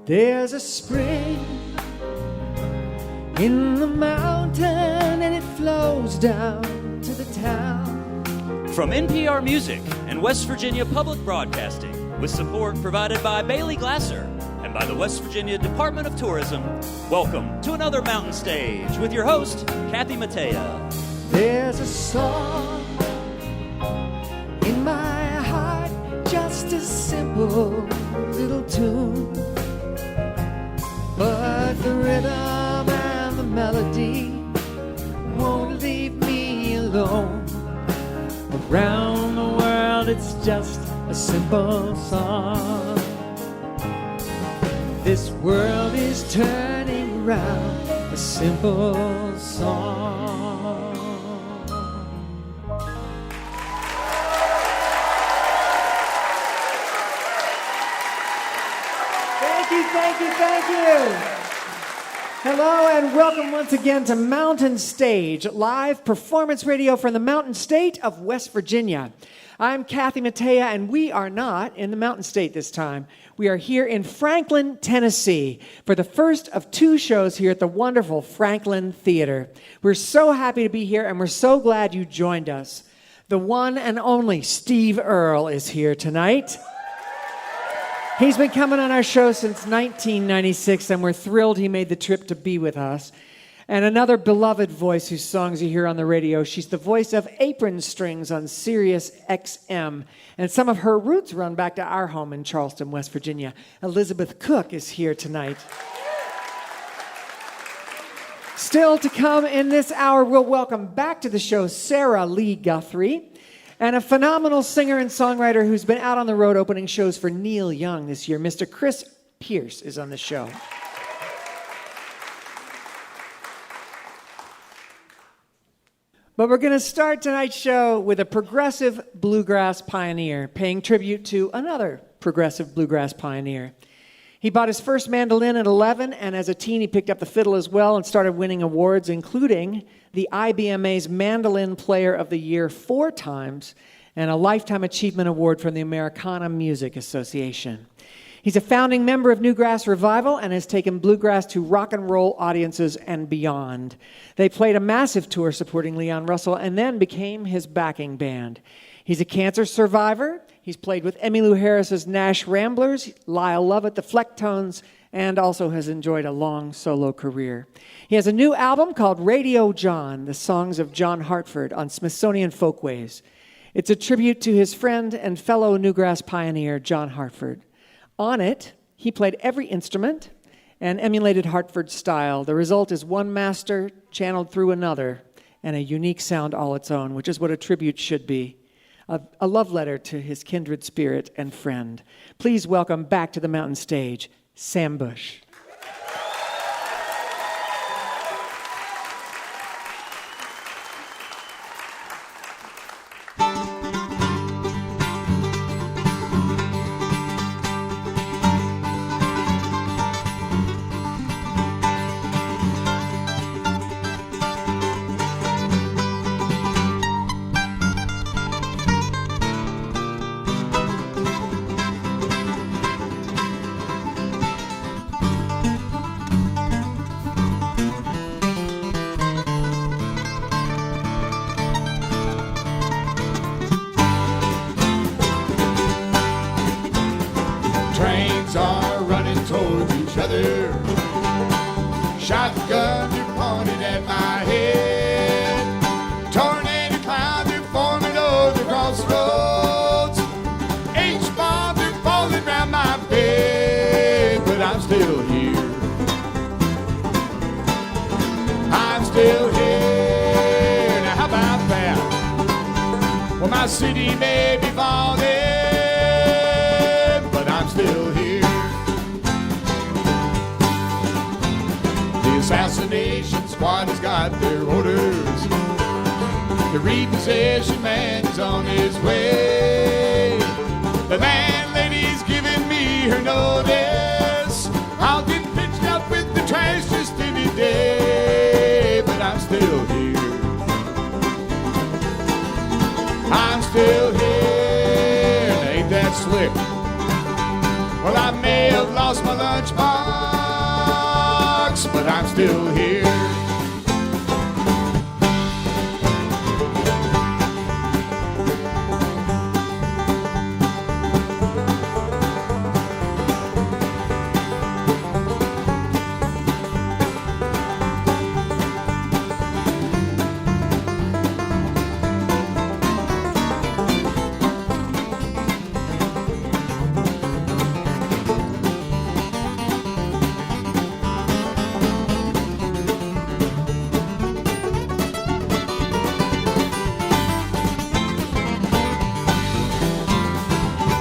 There's a spring in the mountain and it flows down to the town. From NPR Music and West Virginia Public Broadcasting, with support provided by Bailey Glasser and by the West Virginia Department of Tourism, welcome to another Mountain Stage with your host, Kathy Mattea. There's a song in my heart, just a simple little tune, but the rhythm and the melody won't leave me alone. Around the world it's just a simple song. This world is turning round, a simple song. Thank you. Hello and welcome once again to Mountain Stage, live performance radio from the Mountain State of West Virginia. I'm Kathy Mattea, and we are not in the Mountain State this time. We are here in Franklin, Tennessee, for the first of two shows here at the wonderful Franklin Theater. We're so happy to be here, and we're so glad you joined us. The one and only Steve Earle is here tonight. He's been coming on our show since 1996, and we're thrilled he made the trip to be with us. And another beloved voice whose songs you hear on the radio. She's the voice of Apron Strings on Sirius XM, and some of her roots run back to our home in Charleston, West Virginia. Elizabeth Cook is here tonight. Still to come in this hour, we'll welcome back to the show Sarah Lee Guthrie, and a phenomenal singer and songwriter who's been out on the road opening shows for Neil Young this year. Mr. Chris Pierce is on the show. But we're going to start tonight's show with a progressive bluegrass pioneer, paying tribute to another progressive bluegrass pioneer. He bought his first mandolin at 11, and as a teen he picked up the fiddle as well and started winning awards, including the IBMA's Mandolin Player of the Year 4 times and a Lifetime Achievement Award from the Americana Music Association. He's a founding member of Newgrass Revival and has taken bluegrass to rock and roll audiences and beyond. They played a massive tour supporting Leon Russell and then became his backing band. He's a cancer survivor. He's played with Emmylou Harris's Nash Ramblers, Lyle Lovett, the Flecktones, and also has enjoyed a long solo career. He has a new album called Radio John, the songs of John Hartford on Smithsonian Folkways. It's a tribute to his friend and fellow Newgrass pioneer, John Hartford. On it, he played every instrument and emulated Hartford's style. The result is one master channeled through another and a unique sound all its own, which is what a tribute should be. A love letter to his kindred spirit and friend. Please welcome back to the Mountain Stage, Sam Bush. Shotguns are pointed at my head. Tornado clouds are forming over crossroads. H-bombs are falling round my bed. But I'm still here. I'm still here. Now how about that? Well, my city may be falling, but I'm still here. Assassination squad has got their orders. The repossession man is on his way. The landlady's giving me her notice. I'll get pitched up with the trash just any day. But I'm still here. I'm still here. Ain't that slick? Well, I may have lost lost my lunchbox, but I'm still here.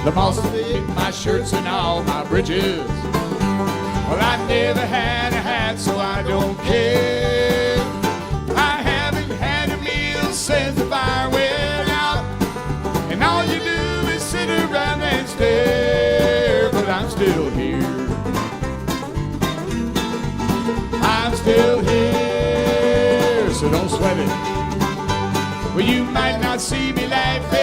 The moss fit my shirts and all my britches. Well, I never had a hat, so I don't care. I haven't had a meal since the fire went out, and all you do is sit around and stare. But I'm still here. I'm still here, so don't sweat it. Well, you might not see me laughing,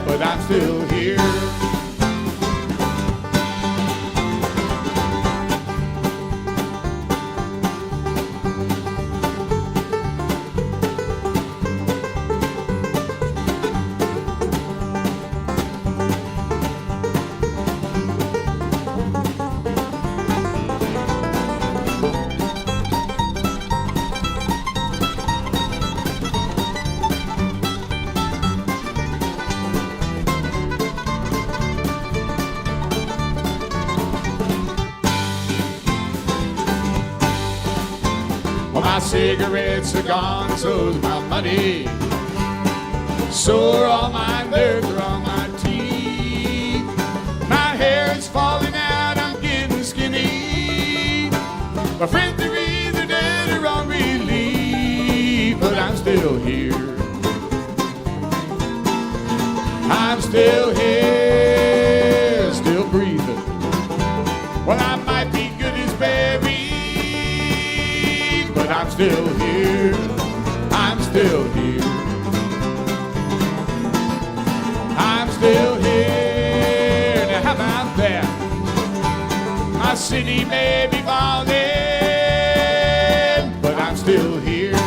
but I'm still here. My cigarettes are gone, so's my money. So are all my nerves, are all my teeth. My hair is falling out, I'm getting skinny. My friends are either dead or on relief, but I'm still here. I'm still here, still breathing. Well, I might be good as buried, but I'm still here. I'm still here. I'm still here. Now how about that? My city may be falling, but I'm still here.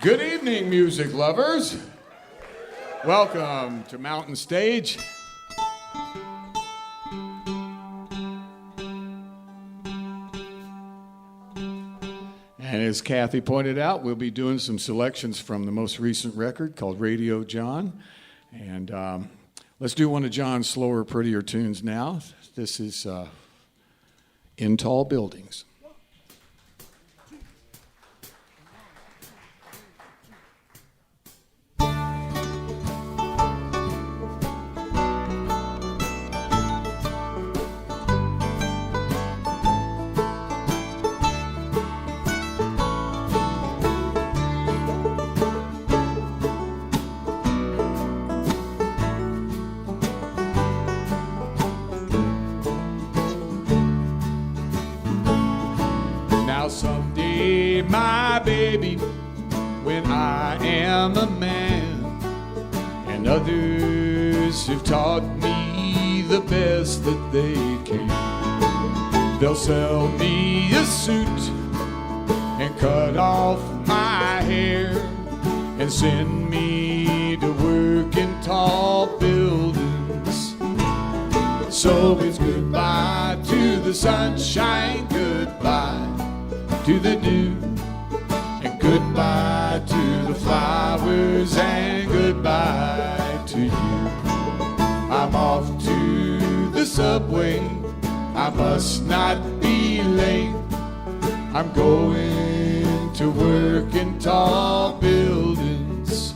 Good evening, music lovers. Welcome to Mountain Stage. And as Kathy pointed out, we'll be doing some selections from the most recent record called Radio John. And let's do one of John's slower, prettier tunes now. This is In Tall Buildings. Someday, my baby, when I am a man, and others have taught me the best that they can, they'll sell me a suit and cut off my hair and send me to work in tall buildings. So it's goodbye to the sunshine, goodbye to the dew, and goodbye to the flowers, and goodbye to you. I'm off to the subway, I must not be late. I'm going to work in tall buildings.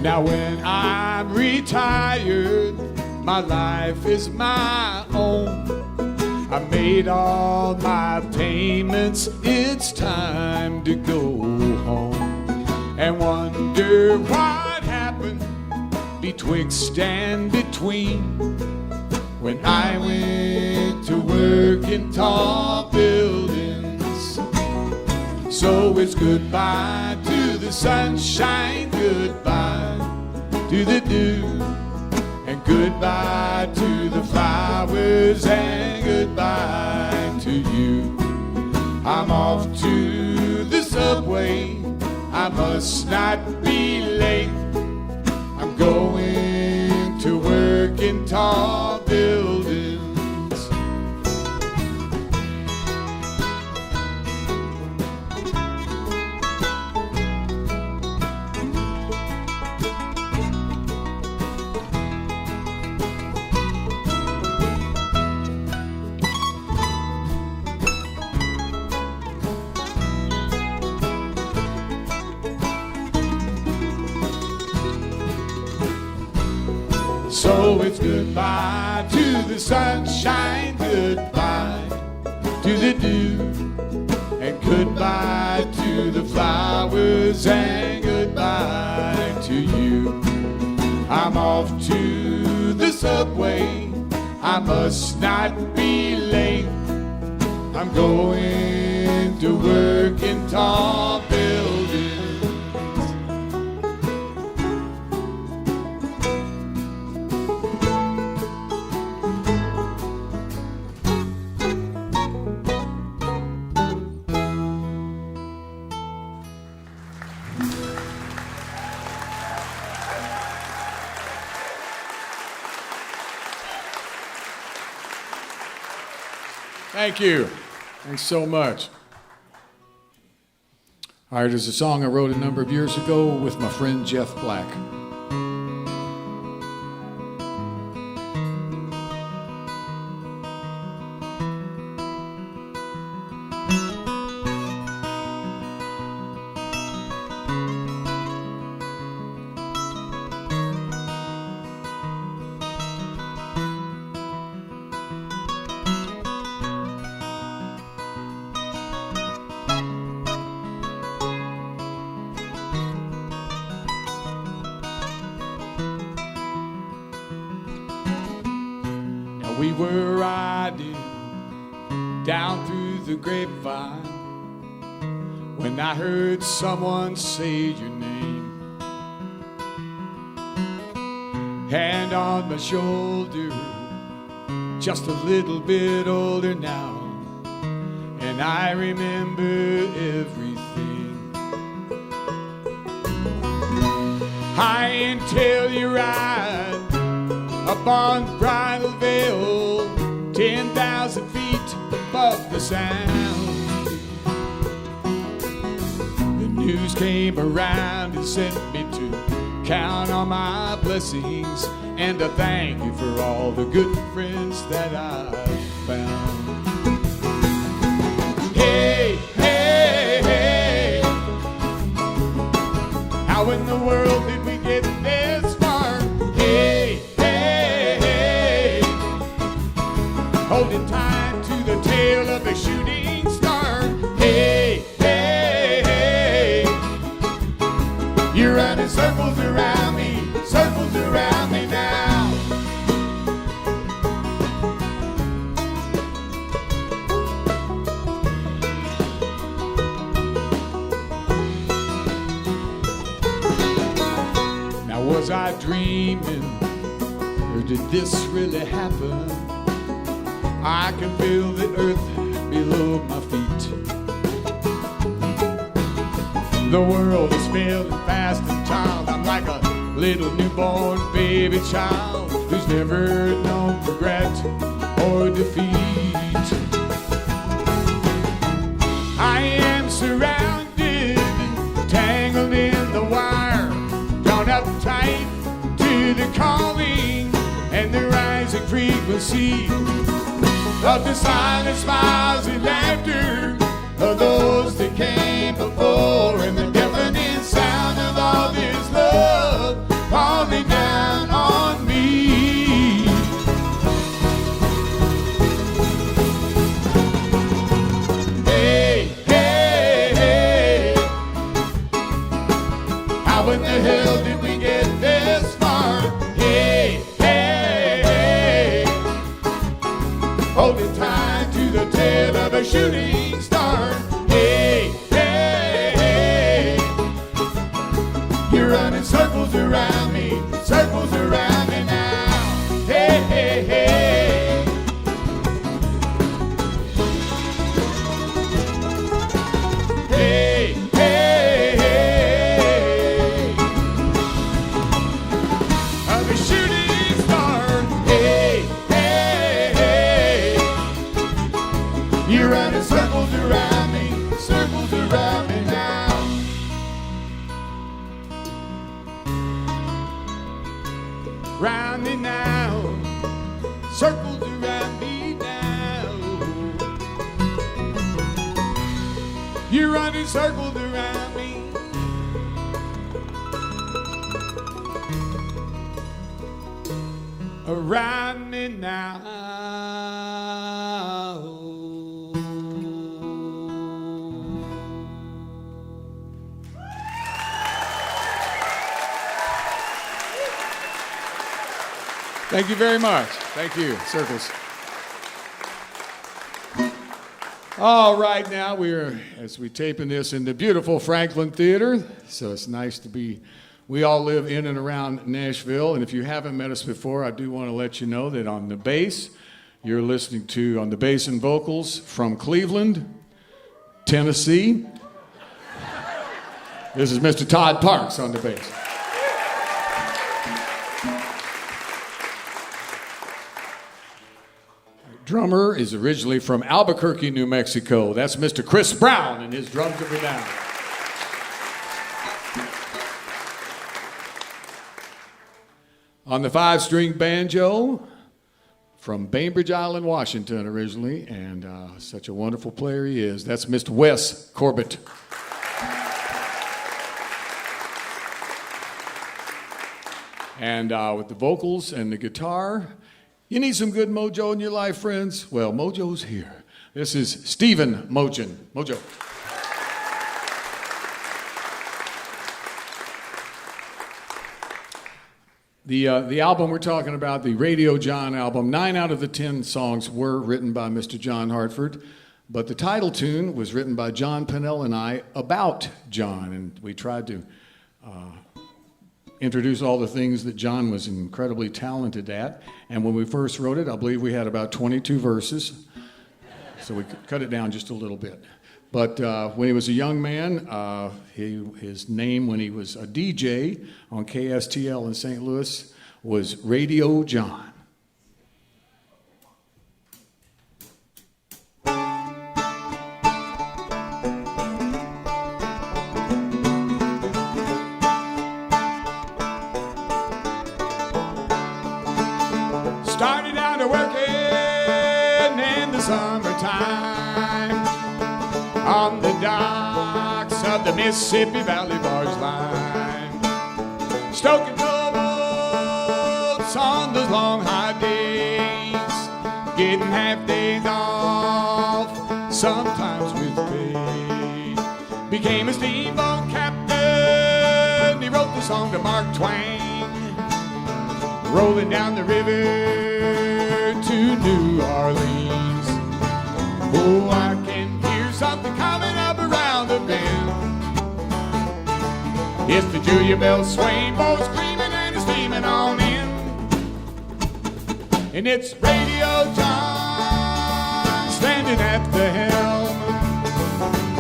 Now when I'm retired, my life is my own. I made all my payments, it's time to go home. And wonder what happened betwixt and between when I went to work in tall buildings. So it's goodbye to the sunshine, goodbye to the dew, and goodbye to the flowers, and goodbye to you. I'm off to the subway, I must not be late. I'm going to work in tall buildings. So it's goodbye to the sunshine, goodbye to the dew, and goodbye to the flowers, and goodbye to you. I'm off to the subway, I must not be late. I'm going to work in tall buildings. Thank you. Thanks so much. All right, there's a song I wrote a number of years ago with my friend Jeff Black. We were riding down through the grapevine when I heard someone say your name. Hand on my shoulder, just a little bit older now, and I remember everything. High until you ride up on Bridal Veil, 10,000 feet above the sound. The news came around and sent me to count on my blessings and to thank you for all the good friends that I found. Hey, hey, hey, how in the world did we get this far? Hey, holding tight to the tail of a shooting star. Hey, hey, hey, you're running circles around me now. Now was I dreaming, or did this really happen? I can feel the earth below my feet. The world is failing fast and child. I'm like a little newborn baby child who's never known regret or defeat. I am surrounded, tangled in the wire, drawn up tight to the calling and the rising frequency of the silent smiles and laughter of those that came before, and the deafening sound of all this love holding tight to the tail of a shooting star. Hey, hey, hey, you're running circles around me now. Hey, hey, hey. Hey, hey, hey. I'm a shooting star. Hey, hey, hey. You're running circles around me now. Round me now, circles around me now. You're running circles around me. Around me now. Thank you very much. Thank you, Circles. All right, now as we taping this in the beautiful Franklin Theater, so it's nice to be, we all live in and around Nashville, and if you haven't met us before, I do want to let you know that on the bass, you're listening to, on the bass and vocals, from Cleveland, Tennessee. This is Mr. Todd Parks on the bass. Drummer is originally from Albuquerque, New Mexico. That's Mr. Chris Brown, and his drums are down. On the 5-string banjo, from Bainbridge Island, Washington, originally, and such a wonderful player he is. That's Mr. Wes Corbett. And with the vocals and the guitar, you need some good mojo in your life, friends? Well, mojo's here. This is Stephen Mojo. The album we're talking about, the Radio John album, 9 out of the 10 songs were written by Mr. John Hartford, but the title tune was written by John Pennell and I about John, and we tried to introduce all the things that John was incredibly talented at. And when we first wrote it, I believe we had about 22 verses. So we cut it down just a little bit. But when he was a young man, his name when he was a DJ on KSTL in St. Louis was Radio John. Started out working in the summertime on the docks of the Mississippi Valley barge line, stoking towboats on those long hot days, getting half days off, sometimes with pay. Became a steamboat captain, he wrote the song to Mark Twain, rolling down the river to New Orleans. Oh, I can hear something coming up around the bend. It's the Julia Bell swaying, boys screaming and steaming on in. And it's Radio John standing at the helm,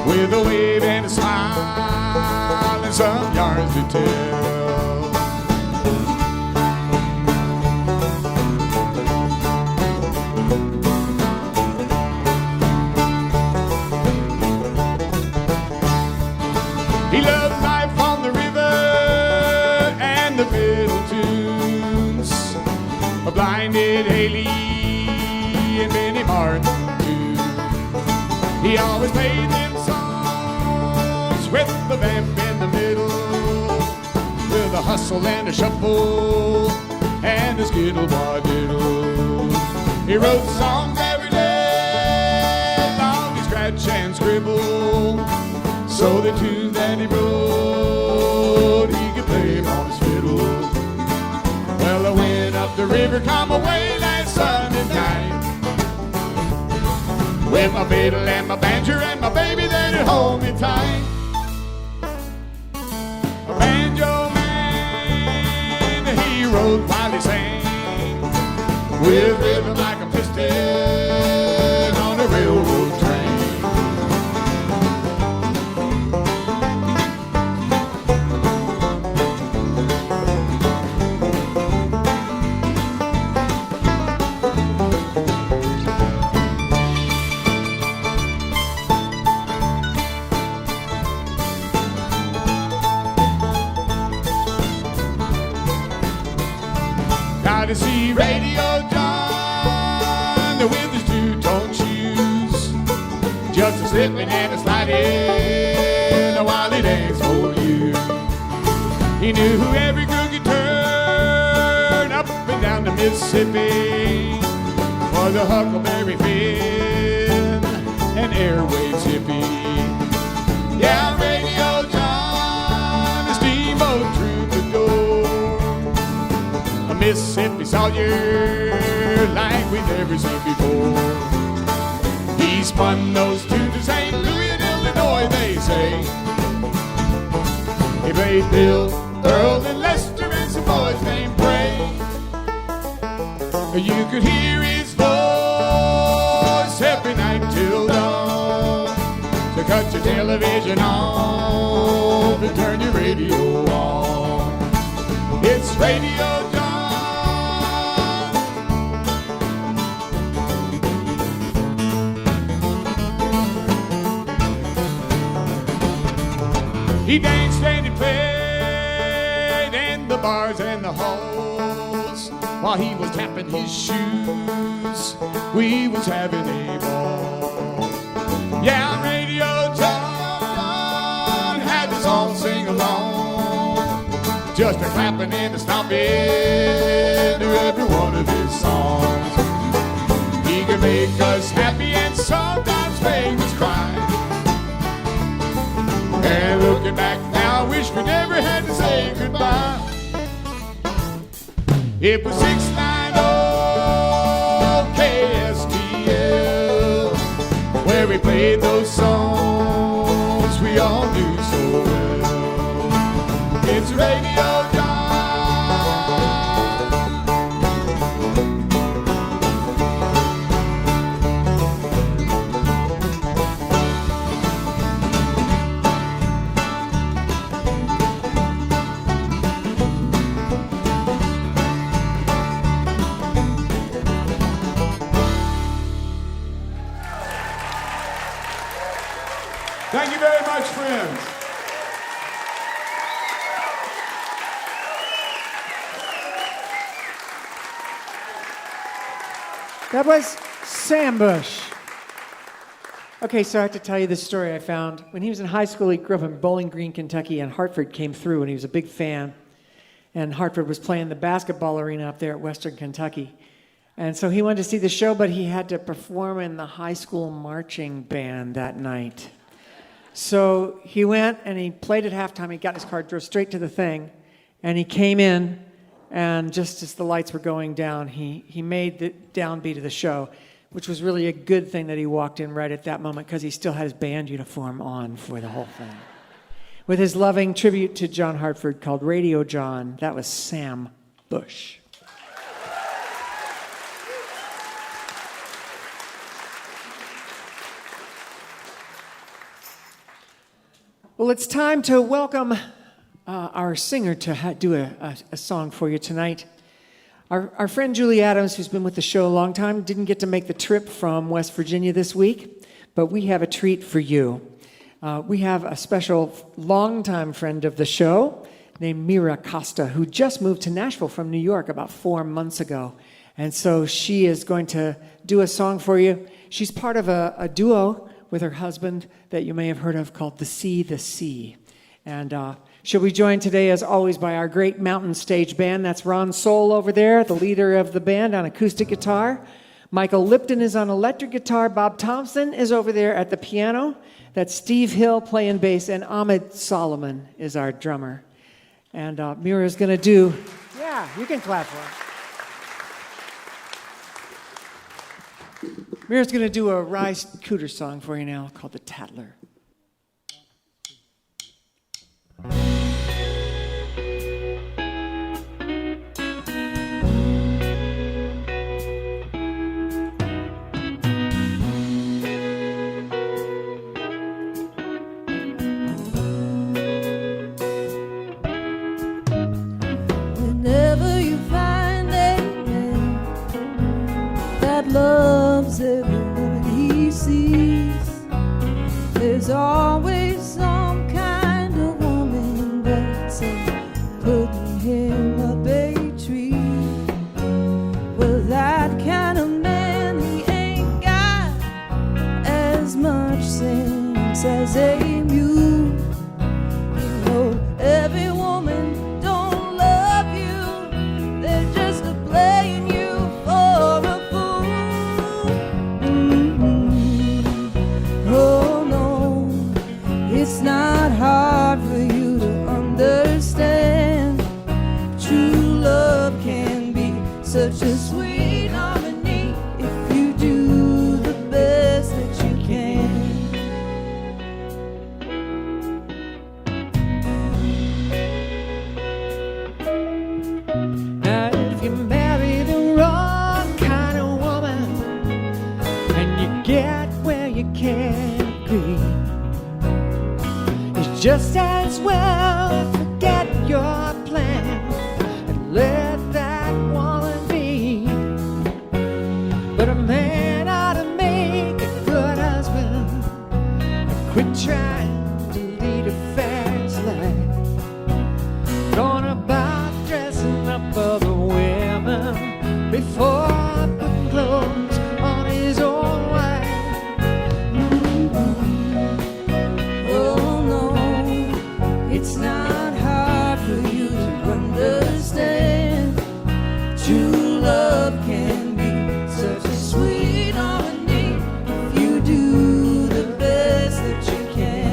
with a wave and a smile and some yarns to tell. He loved life on the river and the fiddle tunes, a blinded Haley and Benny Martin too. He always played them songs with the vamp in the middle, with a hustle and a shuffle and a skittle diddle. He wrote songs every day, long he scratch and scribble, so the tunes that he wrote, he could play them on his fiddle. Well, I went up the river, come away last Sunday night, with my fiddle and my banjo and my baby there to hold me tight. A banjo man, he wrote while he sang, with rhythm like a piston on a railroad train. To see Radio John with his two-tone shoes, just a slipping and a sliding while he danced for you. He knew every crooked turn up and down the Mississippi was a Huckleberry Finn and Airwaves hippie. Yeah, Radio John, the steamboat troubadour, a Mississippi soldier like we've never seen before. He spun those tunes to St. Louis and Illinois, they say. He played Bill, Earle, and Lester, and some boys named Bray. You could hear his voice every night till dawn. So cut your television off and turn your radio on. It's Radio John. He danced and he played in the bars and the halls. While he was tapping his shoes, we was having a ball. Yeah, Radio John had us all sing along, just a clapping and a stomping to every one of his songs. He could make us happy and sometimes make us cry. And looking back now, I wish we never had to say goodbye. It was 690 KSTL, where we played those songs we all knew so well. It's Radio John. Thank you very much, friends. That was Sam Bush. Okay, so I have to tell you this story I found. When he was in high school, he grew up in Bowling Green, Kentucky, and Hartford came through, and he was a big fan. And Hartford was playing the basketball arena up there at Western Kentucky. And so he wanted to see the show, but he had to perform in the high school marching band that night. So he went and he played at halftime. He got in his car, drove straight to the thing, and he came in, and just as the lights were going down, he made the downbeat of the show, which was really a good thing that he walked in right at that moment because he still had his band uniform on for the whole thing. With his loving tribute to John Hartford called Radio John, that was Sam Bush. Well, it's time to welcome our singer to do a song for you tonight. Our friend Julie Adams, who's been with the show a long time, didn't get to make the trip from West Virginia this week, but we have a treat for you. We have a special longtime friend of the show named Mira Costa, who just moved to Nashville from New York about 4 months ago. And so she is going to do a song for you. She's part of a duo with her husband that you may have heard of called The Sea. And she'll be joined today, as always, by our great Mountain Stage band. That's Ron Soul over there, the leader of the band, on acoustic guitar. Michael Lipton is on electric guitar. Bob Thompson is over there at the piano. That's Steve Hill playing bass, and Ahmed Solomon is our drummer. And Mira's going to do... Yeah, you can clap for him. Mira's going to do a Rye Cooter song for you now called The Tattler. Whenever you find a man that loves every woman he sees, there's always some kind of woman that's putting him up a tree. Well, that kind of man, he ain't got as much sense as a mule. You know, every woman don't love you, they're just playing you for a fool. Oh no, it's not hard for you to understand. True love can be such a sweet harmony if you do the best that you can. Now, if you marry the wrong kind of woman and you get where you can't agree, it's just as well forget your plan and let that woman be. But a man ought to make a good husband and quit trying to lead a fast life. Going about dressing up other women before putting clothes on his own wife. Oh no, it's not hard for you to understand. True love can be such a sweet harmony if you do the best that you can.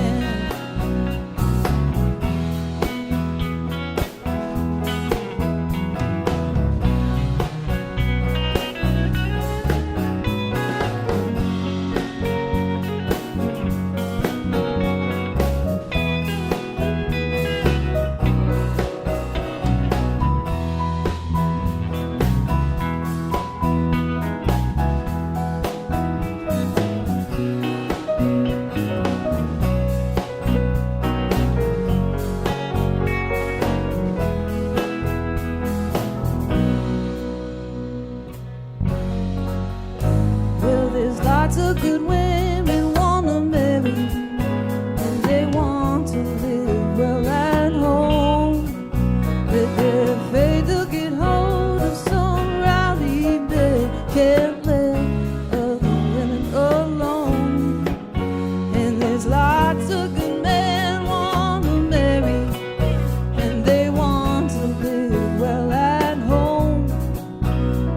Well, there's lots of good women wanna marry, and they want to live well at home. But they're afraid they'll get hold of some rowdy bed, can't let other women alone. And there's lots of good men wanna marry, and they want to live well at home.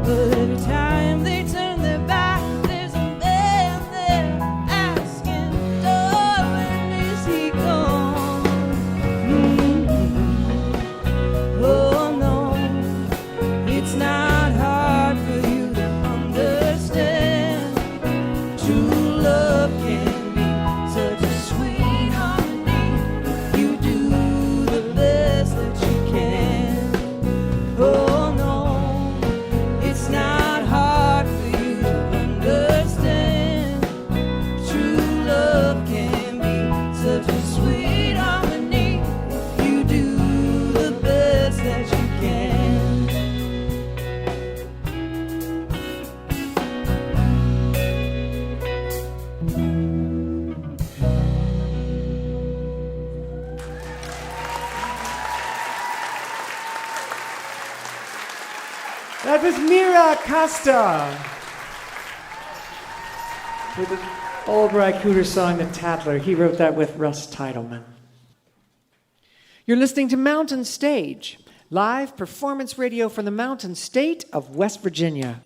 But every time they turn their back, there's a man there asking, darling, is he gone? Oh no, it's not hard for you to understand. True love can be such a sweet harmony if you do the best that you can. Oh no, it's not hard for you to understand. True love can be such a sweet harmony if you do the best that you can. That was Mira Costa with the old Rye Cooter song, The Tattler. He wrote that with Russ Titleman. You're listening to Mountain Stage, live performance radio from the mountain state of West Virginia.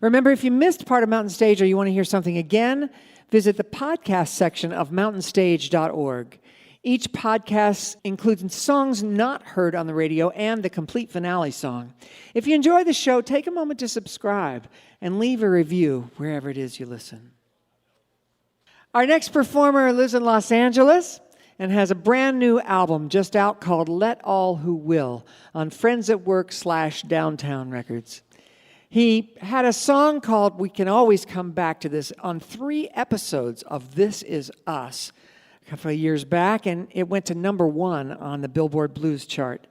Remember, if you missed part of Mountain Stage or you want to hear something again, visit the podcast section of mountainstage.org. Each podcast includes songs not heard on the radio and the complete finale song. If you enjoy the show, take a moment to subscribe and leave a review wherever it is you listen. Our next performer lives in Los Angeles and has a brand new album just out called Let All Who Will on Friends at Work /Downtown Records. He had a song called We Can Always Come Back to This on 3 episodes of This Is Us a couple of years back, and it went to number 1 on the Billboard Blues chart.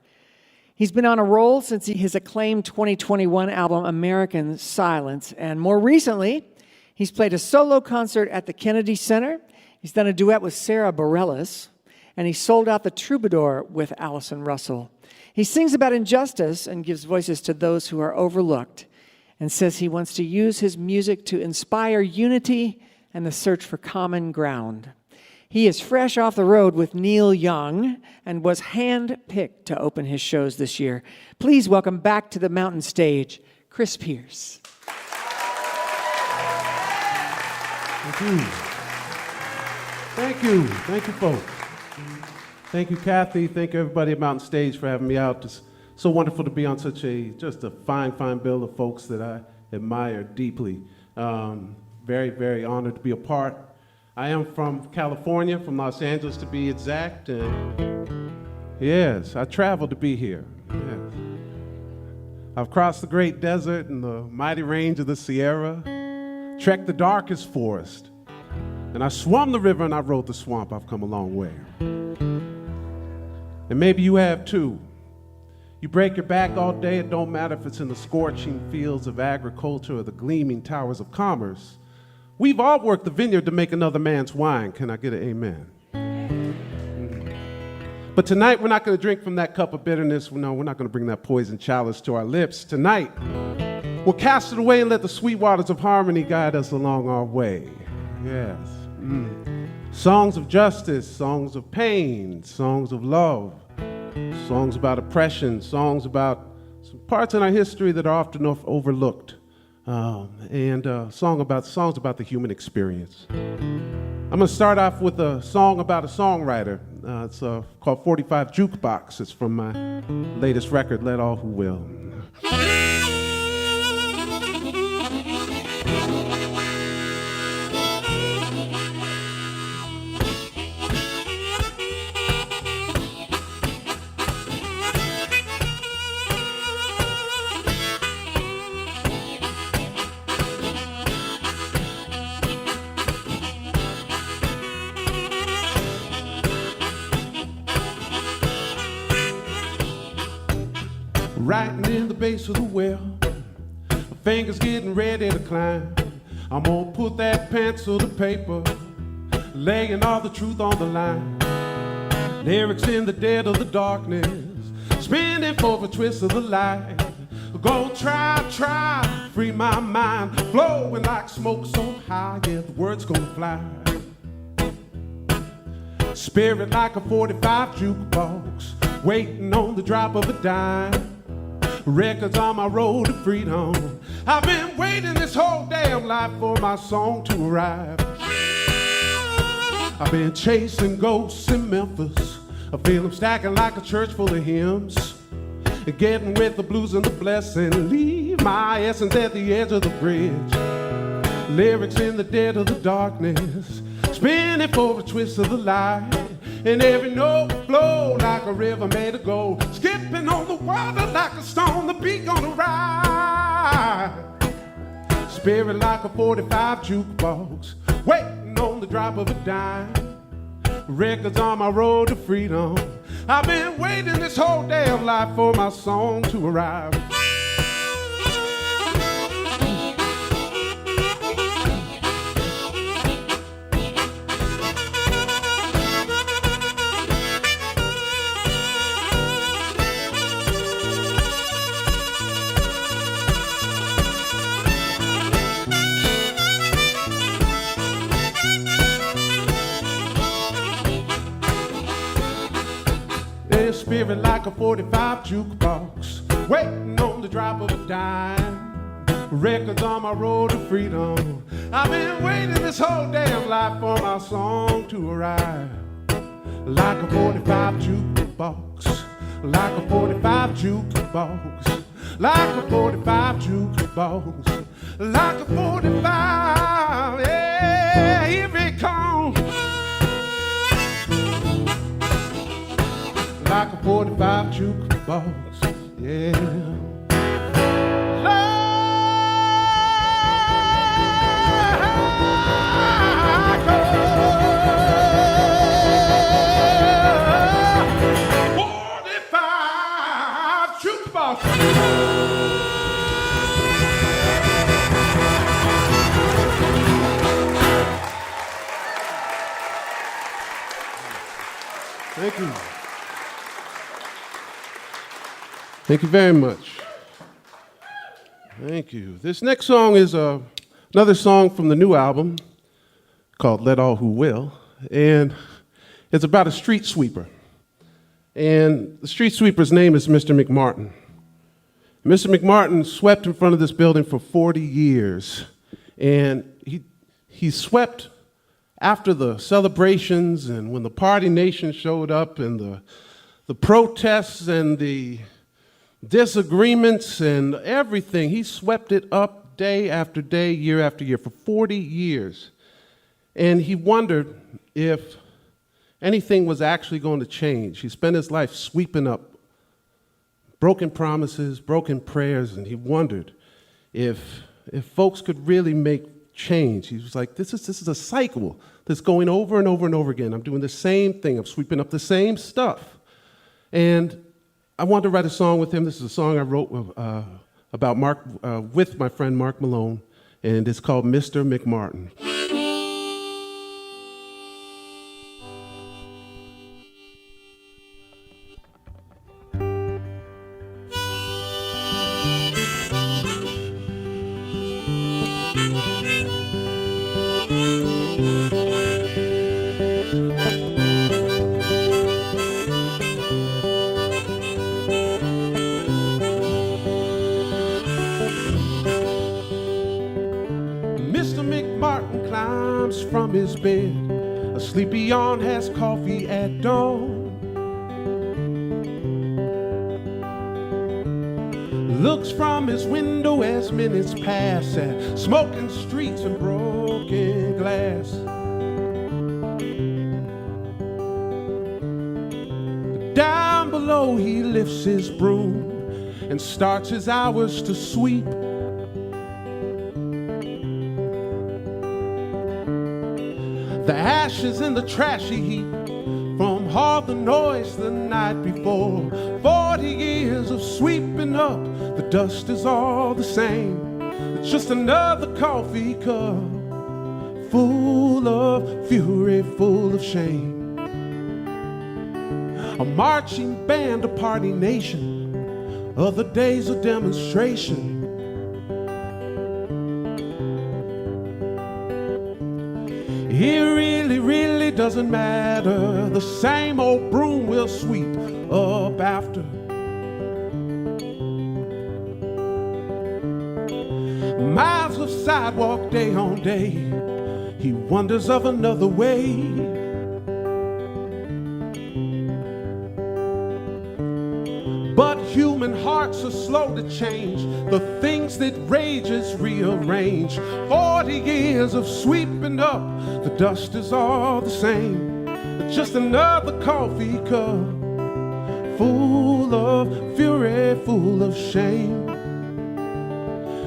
He's been on a roll since his acclaimed 2021 album American Silence, and more recently, he's played a solo concert at the Kennedy Center. He's done a duet with Sarah Bareilles, and he sold out the Troubadour with Allison Russell. He sings about injustice and gives voices to those who are overlooked, and says he wants to use his music to inspire unity and the search for common ground. He is fresh off the road with Neil Young and was hand-picked to open his shows this year. Please welcome back to the Mountain Stage, Chris Pierce. Thank you. Thank you. Thank you, folks. Thank you, Kathy. Thank you, everybody at Mountain Stage, for having me out. It's so wonderful to be on such just a fine, fine bill of folks that I admire deeply. Very, very honored to be a part. I am from California, from Los Angeles to be exact, and yes, I traveled to be here. Yes. I've crossed the great desert and the mighty range of the Sierra, trekked the darkest forest, and I swum the river and I rode the swamp. I've come a long way. And maybe you have too. You break your back all day, it don't matter if it's in the scorching fields of agriculture or the gleaming towers of commerce. We've all worked the vineyard to make another man's wine. Can I get an amen? But tonight, we're not going to drink from that cup of bitterness. No, we're not going to bring that poison chalice to our lips. Tonight, we'll cast it away and let the sweet waters of harmony guide us along our way. Yes. Songs of justice, songs of pain, songs of love, songs about oppression, songs about some parts in our history that are often overlooked. And songs about the human experience. I'm going to start off with a song about a songwriter. It's called 45 Jukebox. It's from my latest record, Let All Who Will. Writing in the base of the well, my fingers getting ready to climb. I'm gonna put that pencil to paper, laying all the truth on the line. Lyrics in the dead of the darkness, spinning for the twist of the light. Go try, free my mind, flowing like smoke so high, yeah, the words gonna fly. Spirit like a 45 jukebox, waiting on the drop of a dime. Records on my road to freedom. I've been waiting this whole damn life for my song to arrive. I've been chasing ghosts in Memphis. I feel them stacking like a church full of hymns. Getting with the blues and the blessing. Leave my essence at the edge of the bridge. Lyrics in the dead of the darkness, spinning for a twist of the light. And every note flow like a river made of gold, skipping on the water like a stone, the beat gonna ride. Spirit like a 45 jukebox, waiting on the drop of a dime. Records on my road to freedom. I've been waiting this whole damn life for my song to arrive. Spirit like a 45 jukebox, waiting on the drop of a dime. records on my road to freedom. I've been waiting this whole damn life for my song to arrive. Like a 45 jukebox, like a 45 jukebox, like a 45 jukebox, like a 45, yeah, here it comes. Like a 45 jukebox, yeah. Thank you. Thank you very much. Thank you. This next song is another song from the new album called Let All Who Will. And it's about a street sweeper. And the street sweeper's name is Mr. McMartin. Mr. McMartin swept in front of this building for 40 years. And he swept after the celebrations and when the party nation showed up and the protests and the disagreements and everything. He swept it up day after day, year after year for 40 years. And he wondered if anything was actually going to change. He spent his life sweeping up broken promises, broken prayers, and he wondered if folks could really make change. He was like, this is a cycle that's going over and over and over again. I'm doing the same thing. I'm sweeping up the same stuff. And I wanted to write a song with him. This is a song I wrote about Mark with my friend Mark Malone, and it's called Mr. McMartin. From his bed, a sleepy yawn has coffee at dawn. Looks from his window as minutes pass at smoking streets and broken glass. Down below he lifts his broom and starts his hours to sweep. The ashes in the trashy heap from all the noise the night before. 40 years of sweeping up, the dust is all the same. It's just another coffee cup full of fury, full of shame. A marching band, a party nation, other days of demonstration. It really doesn't matter. The same old broom will sweep up after. Miles of sidewalk day on day. He wonders of another way. But human hearts are slow to change. The things that rage is rearrange. 40 years of sweeping up, the dust is all the same. It's just another coffee cup full of fury, full of shame.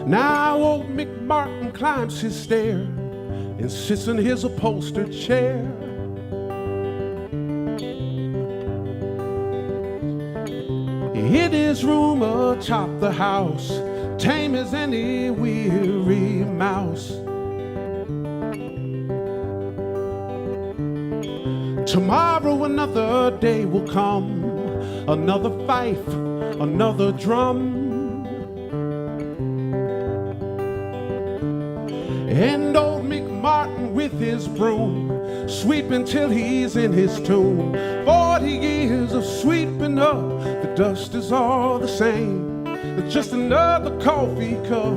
Now old McMartin climbs his stair and sits in his upholstered chair. In his room atop the house, tame as any weary mouse. Tomorrow another day will come, another fife, another drum. And old McMartin with his broom, sweeping till he's in his tomb. 40 years of sweeping up, the dust is all the same. It's just another coffee cup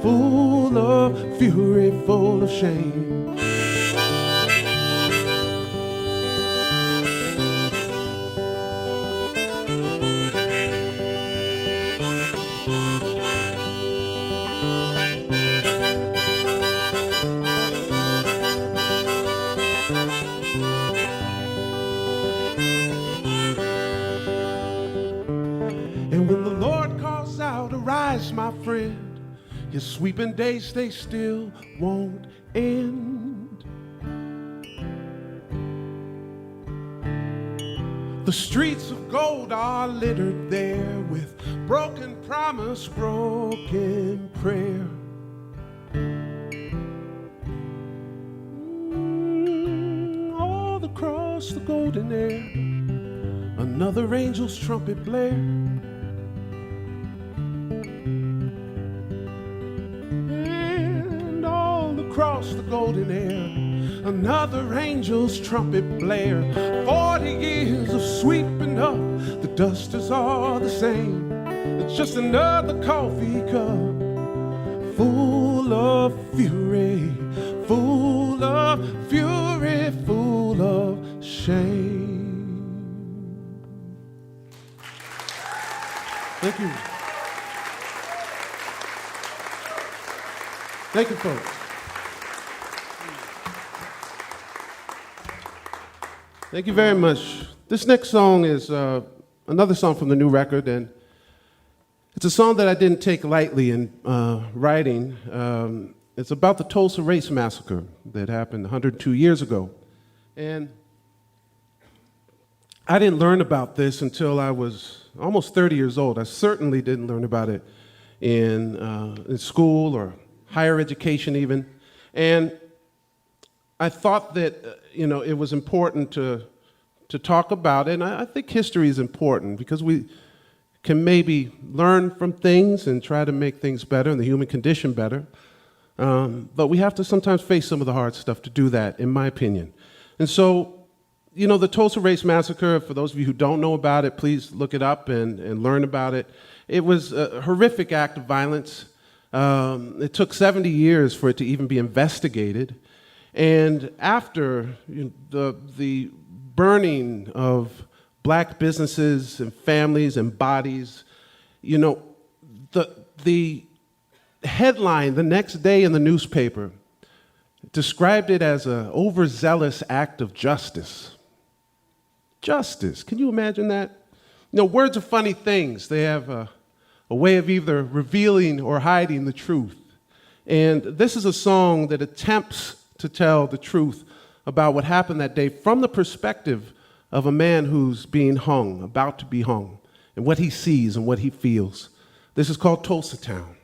full of fury, full of shame. And when the Lord calls out, arise, my friend, his sweeping days, they still won't end. The streets of gold are littered there with broken promise, broken prayer. All across the golden air, another angel's trumpet blare. And all across the golden air, another angel's trumpet blare. 40 years of sweeping up, the dust is all the same. It's just another coffee cup, full of fury, full of fury, full of shame. Thank you. Thank you, folks. Thank you very much. This next song is another song from the new record, and it's a song that I didn't take lightly in writing. It's about the Tulsa Race Massacre that happened 102 years ago. And I didn't learn about this until I was almost 30 years old. I certainly didn't learn about it in school or higher education even. And I thought that it was important to talk about it. And I think history is important because we can maybe learn from things and try to make things better and the human condition better. But we have to sometimes face some of the hard stuff to do that, in my opinion. And so, the Tulsa Race Massacre, for those of you who don't know about it, please look it up and learn about it. It was a horrific act of violence. It took 70 years for it to even be investigated. And after the burning of black businesses and families and bodies, the headline the next day in the newspaper described it as an overzealous act of justice. Justice. Can you imagine that? Words are funny things. They have a way of either revealing or hiding the truth. And this is a song that attempts to tell the truth about what happened that day from the perspective of a man who's being hung, about to be hung, and what he sees and what he feels. This is called Tulsa Town.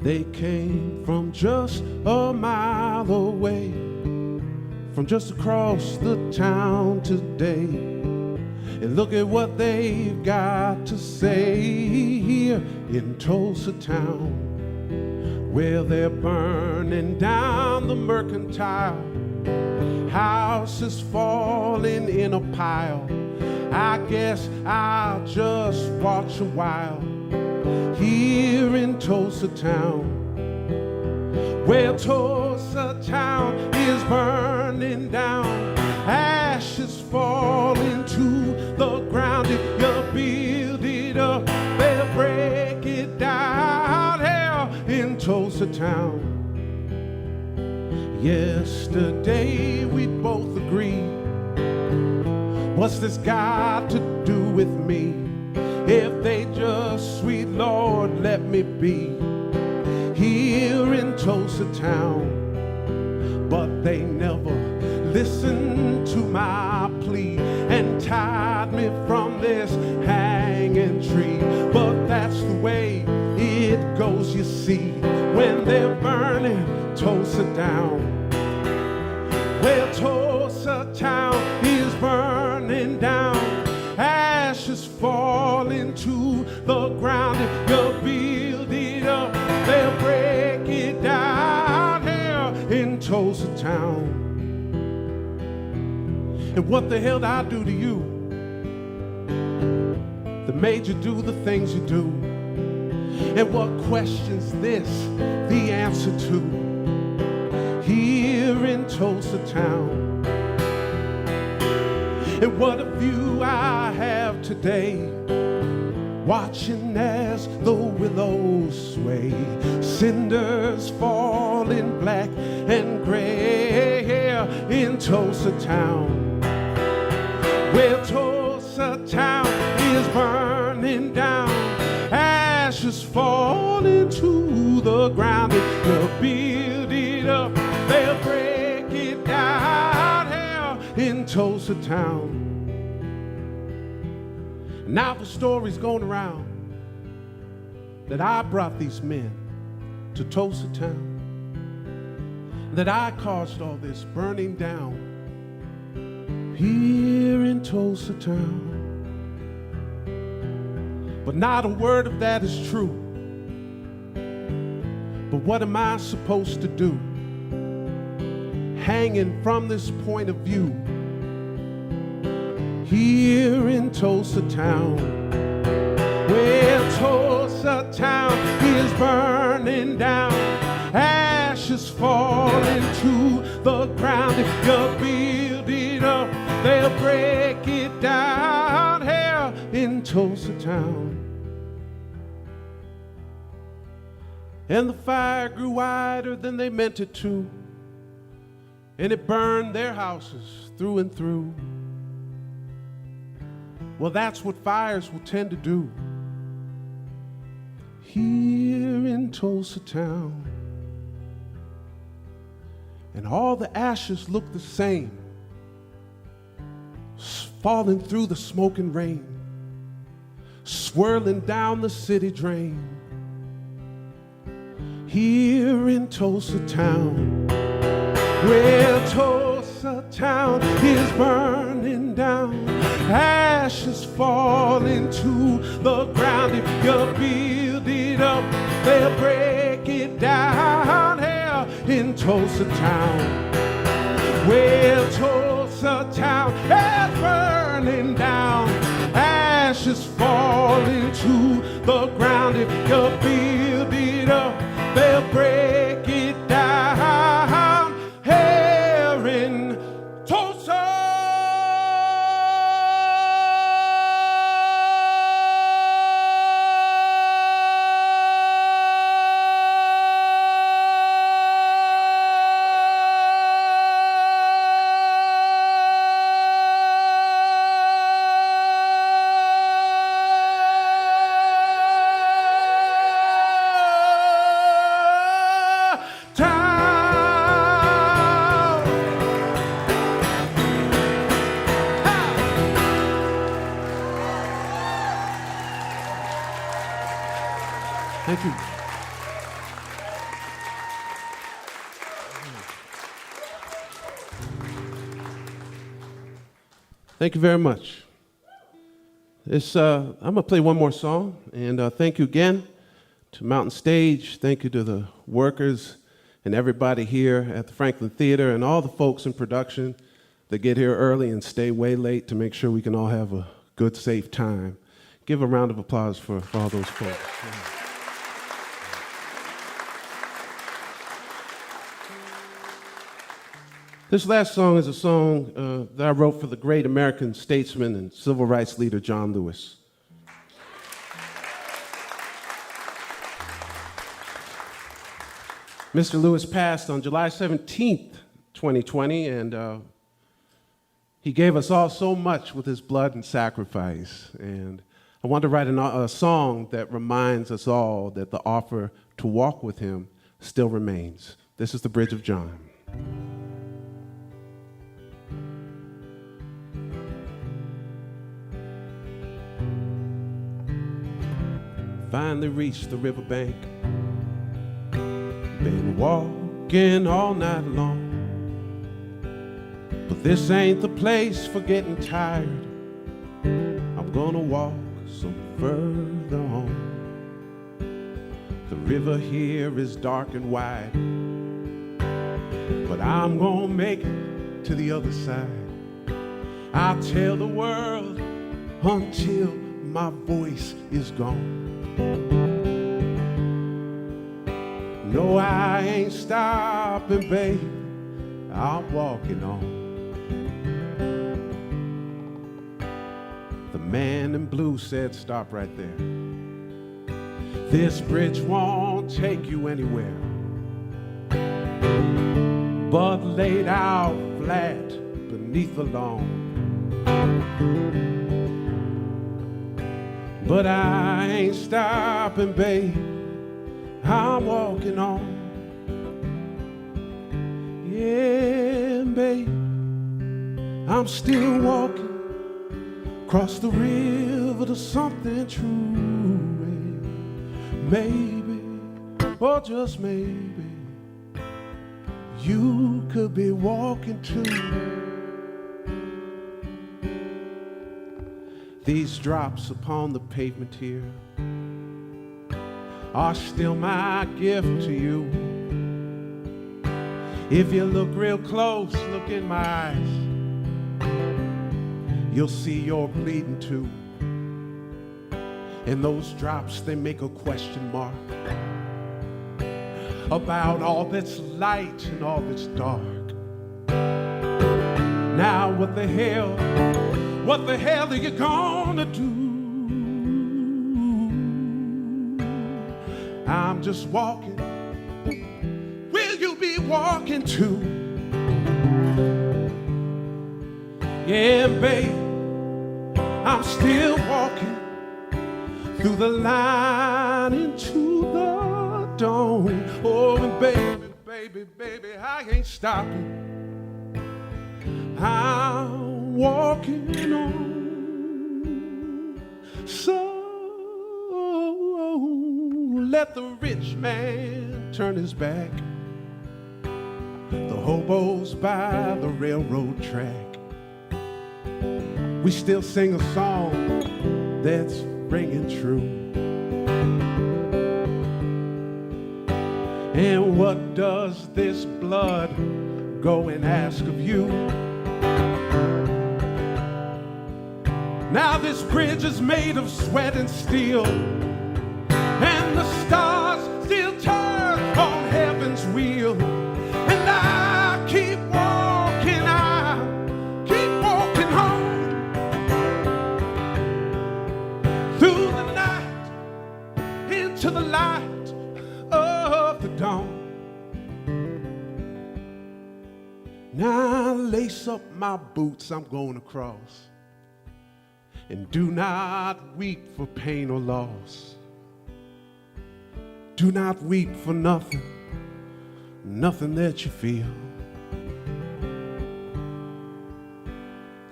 They came from just a mile away, from just across the town today. And look at what they've got to say here in Tulsa Town, where they're burning down the mercantile, houses falling in a pile. I guess I'll just watch a while here in Tulsa Town. Well, Tulsa Town is burning down, ashes fall into the ground. If you build it up, they'll break it down. Hell, in Tulsa Town. Yesterday we both agreed, what's this got to do with me? If they just, sweet Lord, let me be here in Tulsa Town. But they never listened to my plea and tied me from this hanging tree. But that's the way it goes, you see, when they're burning Tulsa down. Well, Tulsa Town is burning down, ashes fall into town. And what the hell did I do to you that made you do the things you do? And what questions this the answer to here in Tulsa town? And what a view I have today, watching as the willows sway, cinders fall in black and gray here in Tulsa town. Well, Tulsa town is burning down, ashes fall into the ground. If you build it up, they'll break it down here in Tulsa town. Now the story's going around that I brought these men to Tulsa town, that I caused all this burning down here in Tulsa town. But not a word of that is true. But what am I supposed to do? Hanging from this point of view here in Tulsa town. Well, Tulsa town is burning down, ashes fall into the ground. If you build it up, they'll break it down here in Tulsa town. And the fire grew wider than they meant it to, and it burned their houses through and through. Well, that's what fires will tend to do here in Tulsa town. And all the ashes look the same, falling through the smoking rain, swirling down the city drain here in Tulsa town. Well, Tulsa town is burning down, ashes fall into the ground. If you build it up, they'll break it down here in Tulsa town. Well, Tulsa town is burning down, ashes fall into the ground. If you build it up, they'll break it down here in Tulsa. Thank you. Thank you very much. I'm going to play one more song, and thank you again to Mountain Stage. Thank you to the workers and everybody here at the Franklin Theater and all the folks in production that get here early and stay way late to make sure we can all have a good, safe time. Give a round of applause for all those folks. This last song is a song that I wrote for the great American statesman and civil rights leader John Lewis. Mr. Lewis passed on July 17th, 2020, and he gave us all so much with his blood and sacrifice. And I wanted to write a song that reminds us all that the offer to walk with him still remains. This is The Bridge of John. Finally reached the riverbank. Been walking all night long, but this ain't the place for getting tired. I'm gonna walk some further on. The river here is dark and wide, but I'm gonna make it to the other side. I'll tell the world until my voice is gone. No, I ain't stopping, babe, I'm walking on. The man in blue said, stop right there. This bridge won't take you anywhere, but laid out flat beneath the lawn. But I ain't stopping, babe, I'm walking on. Yeah, babe, I'm still walking across the river to something true. Maybe, or just maybe, you could be walking too. These drops upon the pavement here are still my gift to you. If you look real close, look in my eyes, you'll see you're bleeding too. And those drops, they make a question mark about all that's light and all that's dark. Now what the hell are you gonna do? I'm just walking. Will you be walking too? Yeah, babe, I'm still walking through the line into the dawn. Oh, and baby, I ain't stopping. I'm walking on. So let the rich man turn his back. The hobos by the railroad track. We still sing a song that's ringing true. And what does this blood go and ask of you? Now this bridge is made of sweat and steel, and the stars still turn on heaven's wheel. And I keep walking home through the night into the light of the dawn. Now lace up my boots, I'm going across. And do not weep for pain or loss. Do not weep for nothing, nothing that you feel.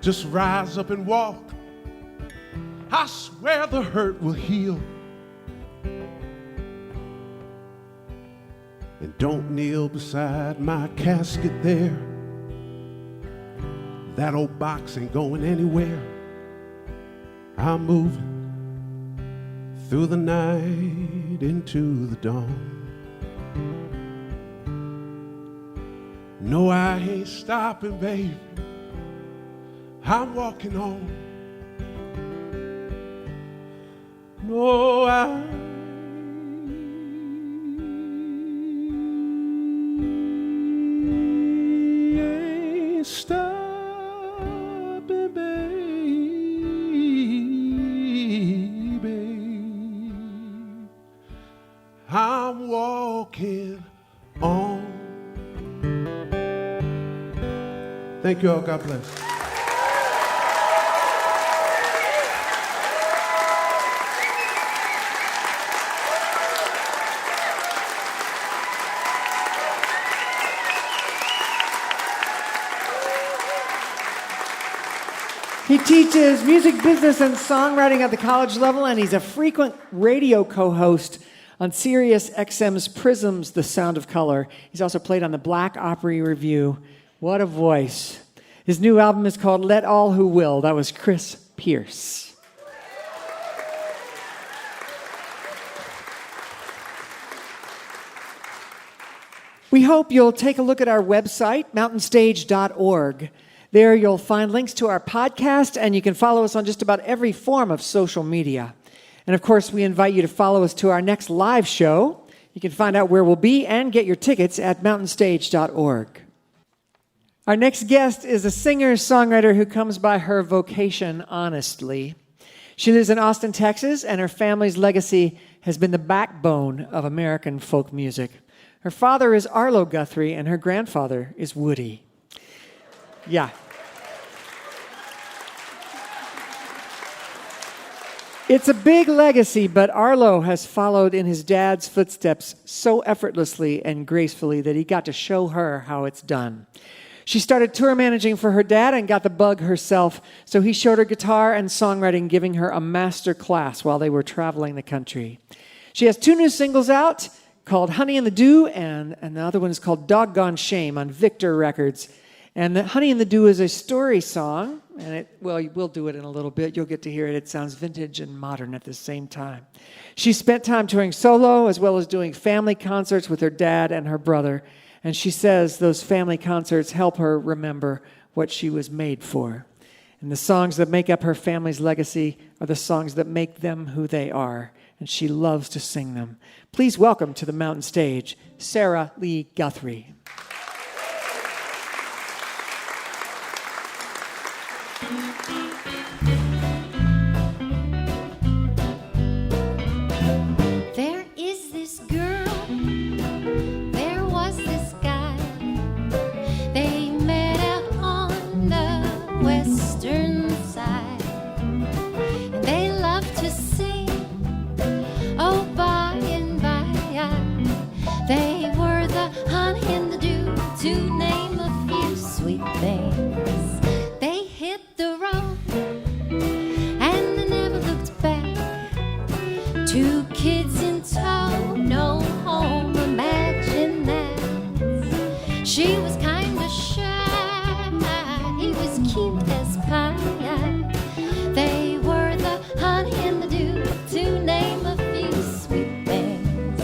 Just rise up and walk. I swear the hurt will heal. And don't kneel beside my casket there. That old box ain't going anywhere. I'm moving through the night into the dawn. No, I ain't stopping, baby. I'm walking on. No, I ain't stopping, baby. I'm walking on. Thank you all. God bless. He teaches music business and songwriting at the college level, and he's a frequent radio co-host on Sirius XM's Prisms, The Sound of Color. He's also played on the Black Opry Review. What a voice. His new album is called Let All Who Will. That was Chris Pierce. We hope you'll take a look at our website, mountainstage.org. There you'll find links to our podcast, and you can follow us on just about every form of social media. And of course, we invite you to follow us to our next live show. You can find out where we'll be and get your tickets at mountainstage.org. Our next guest is a singer-songwriter who comes by her vocation honestly. She lives in Austin, Texas, and her family's legacy has been the backbone of American folk music. Her father is Earle Guthrie, and her grandfather is Woody. Yeah. It's a big legacy, but Earle has followed in his dad's footsteps so effortlessly and gracefully that he got to show her how it's done. She started tour managing for her dad and got the bug herself, so he showed her guitar and songwriting, giving her a master class while they were traveling the country. She has 2 new singles out called Honey in the Dew, and the other one is called Doggone Shame on Victor Records. And the Honey in the Dew is a story song, and we'll do it in a little bit. You'll get to hear it. It sounds vintage and modern at the same time. She spent time touring solo as well as doing family concerts with her dad and her brother. And she says those family concerts help her remember what she was made for. And the songs that make up her family's legacy are the songs that make them who they are. And she loves to sing them. Please welcome to the Mountain Stage, Sarah Lee Guthrie. There is this girl, there was this guy. They met out on the western side, and they loved to sing. Oh, by and by, they were the honey and the dew, to name a few sweet things. They hit the road, and they never looked back. 2 kids in tow, no home, imagine that. She was kinda shy, he was cute as pie. They were the honey and the dew, to name a few sweet things.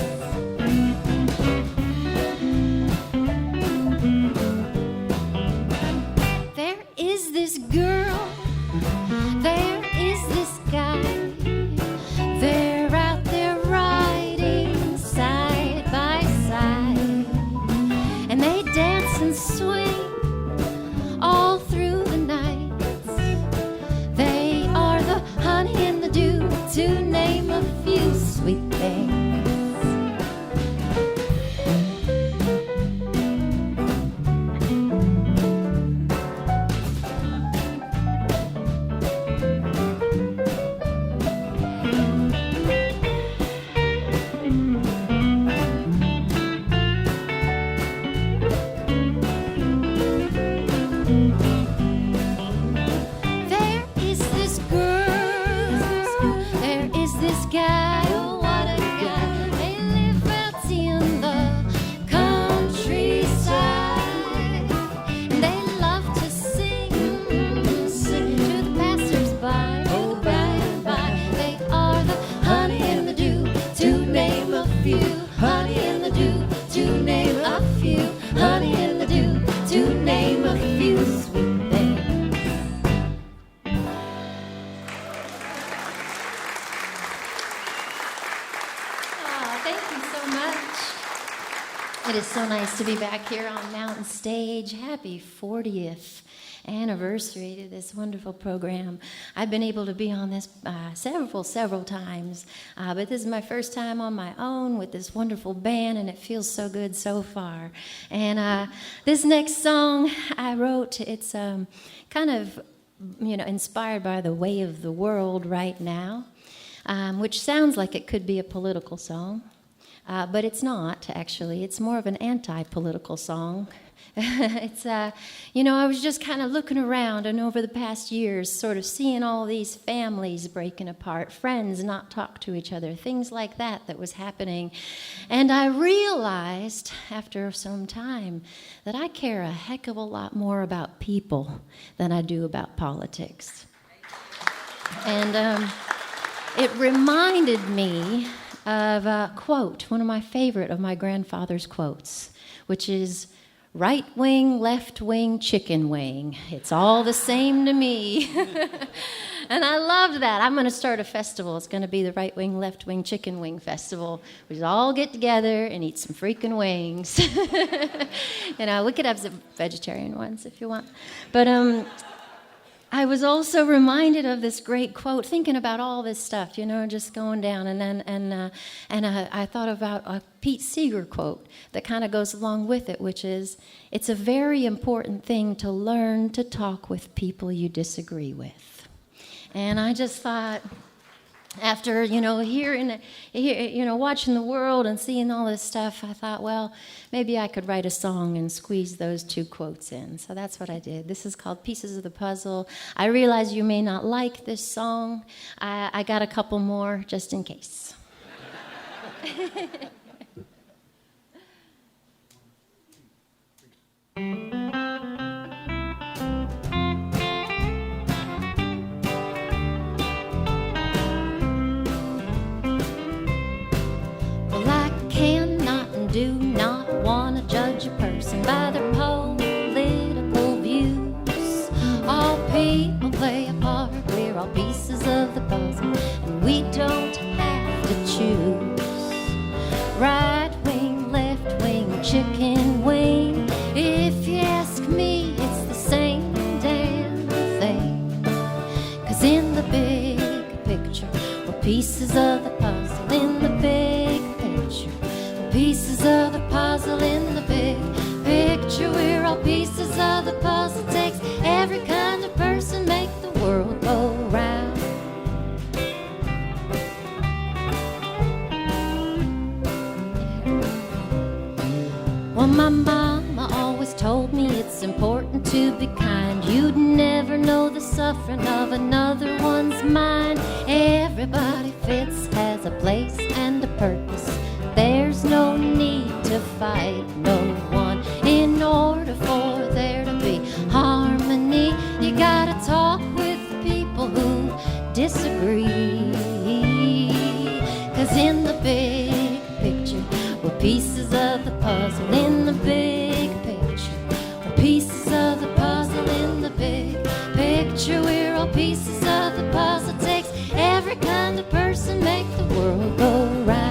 There is this girl, there is this guy. They're out there riding side by side, and they dance and swing all through the night. They are the honey and the dew, to name a few sweet things. There is this girl, there is this guy, oh what a guy. They live out in the countryside, and they love to sing to the passers-by, oh by and by. They are the honey and the dew, to name a few. Honey and the dew, to name a few. Honey and the dew, to name a few sweet things. Oh, thank you so much. It is so nice to be back here on Mountain Stage. Happy 40th anniversary to this wonderful program. I've been able to be on this several times, but this is my first time on my own with this wonderful band, and it feels so good so far. And this next song I wrote, it's kind of, inspired by the way of the world right now, which sounds like it could be a political song, but it's not, actually. It's more of an anti-political song. It's, I was just kind of looking around, and over the past years, sort of seeing all these families breaking apart, friends not talk to each other, things like that was happening. And I realized after some time that I care a heck of a lot more about people than I do about politics. And it reminded me of a quote, one of my favorite of my grandfather's quotes, which is, right wing, left wing, chicken wing. It's all the same to me. And I loved that. I'm going to start a festival. It's going to be the right wing, left wing, chicken wing festival. We just all get together and eat some freaking wings. We could have some vegetarian ones if you want. But I was also reminded of this great quote, thinking about all this stuff, just going down. And I thought about a Pete Seeger quote that kind of goes along with it, which is, it's a very important thing to learn to talk with people you disagree with. And I just thought, after, watching the world and seeing all this stuff, I thought, well, maybe I could write a song and squeeze those two quotes in. So that's what I did. This is called Pieces of the Puzzle. I realize you may not like this song. I got a couple more just in case. Do not want to judge a person by their political views. All people play a part, we're all pieces of the puzzle, and we don't have to choose. Right wing, left wing, chicken wing. If you ask me, it's the same damn thing. 'Cause in the big picture, we're pieces of the puzzle. In the big picture, pieces of the puzzle. In the big picture, we're all pieces of the puzzle. Takes every kind of person, make the world go round. Well, my mama always told me it's important to be kind. You'd never know the suffering of another one's mind. Everybody fits, has a place and a purpose. There's no need to fight no one. In order for there to be harmony, you gotta talk with people who disagree. 'Cause in the big picture, we're pieces of the puzzle. In the big picture, we're pieces of the puzzle. In the big picture, we're all pieces of the puzzle. Takes every kind of person, make the world go round.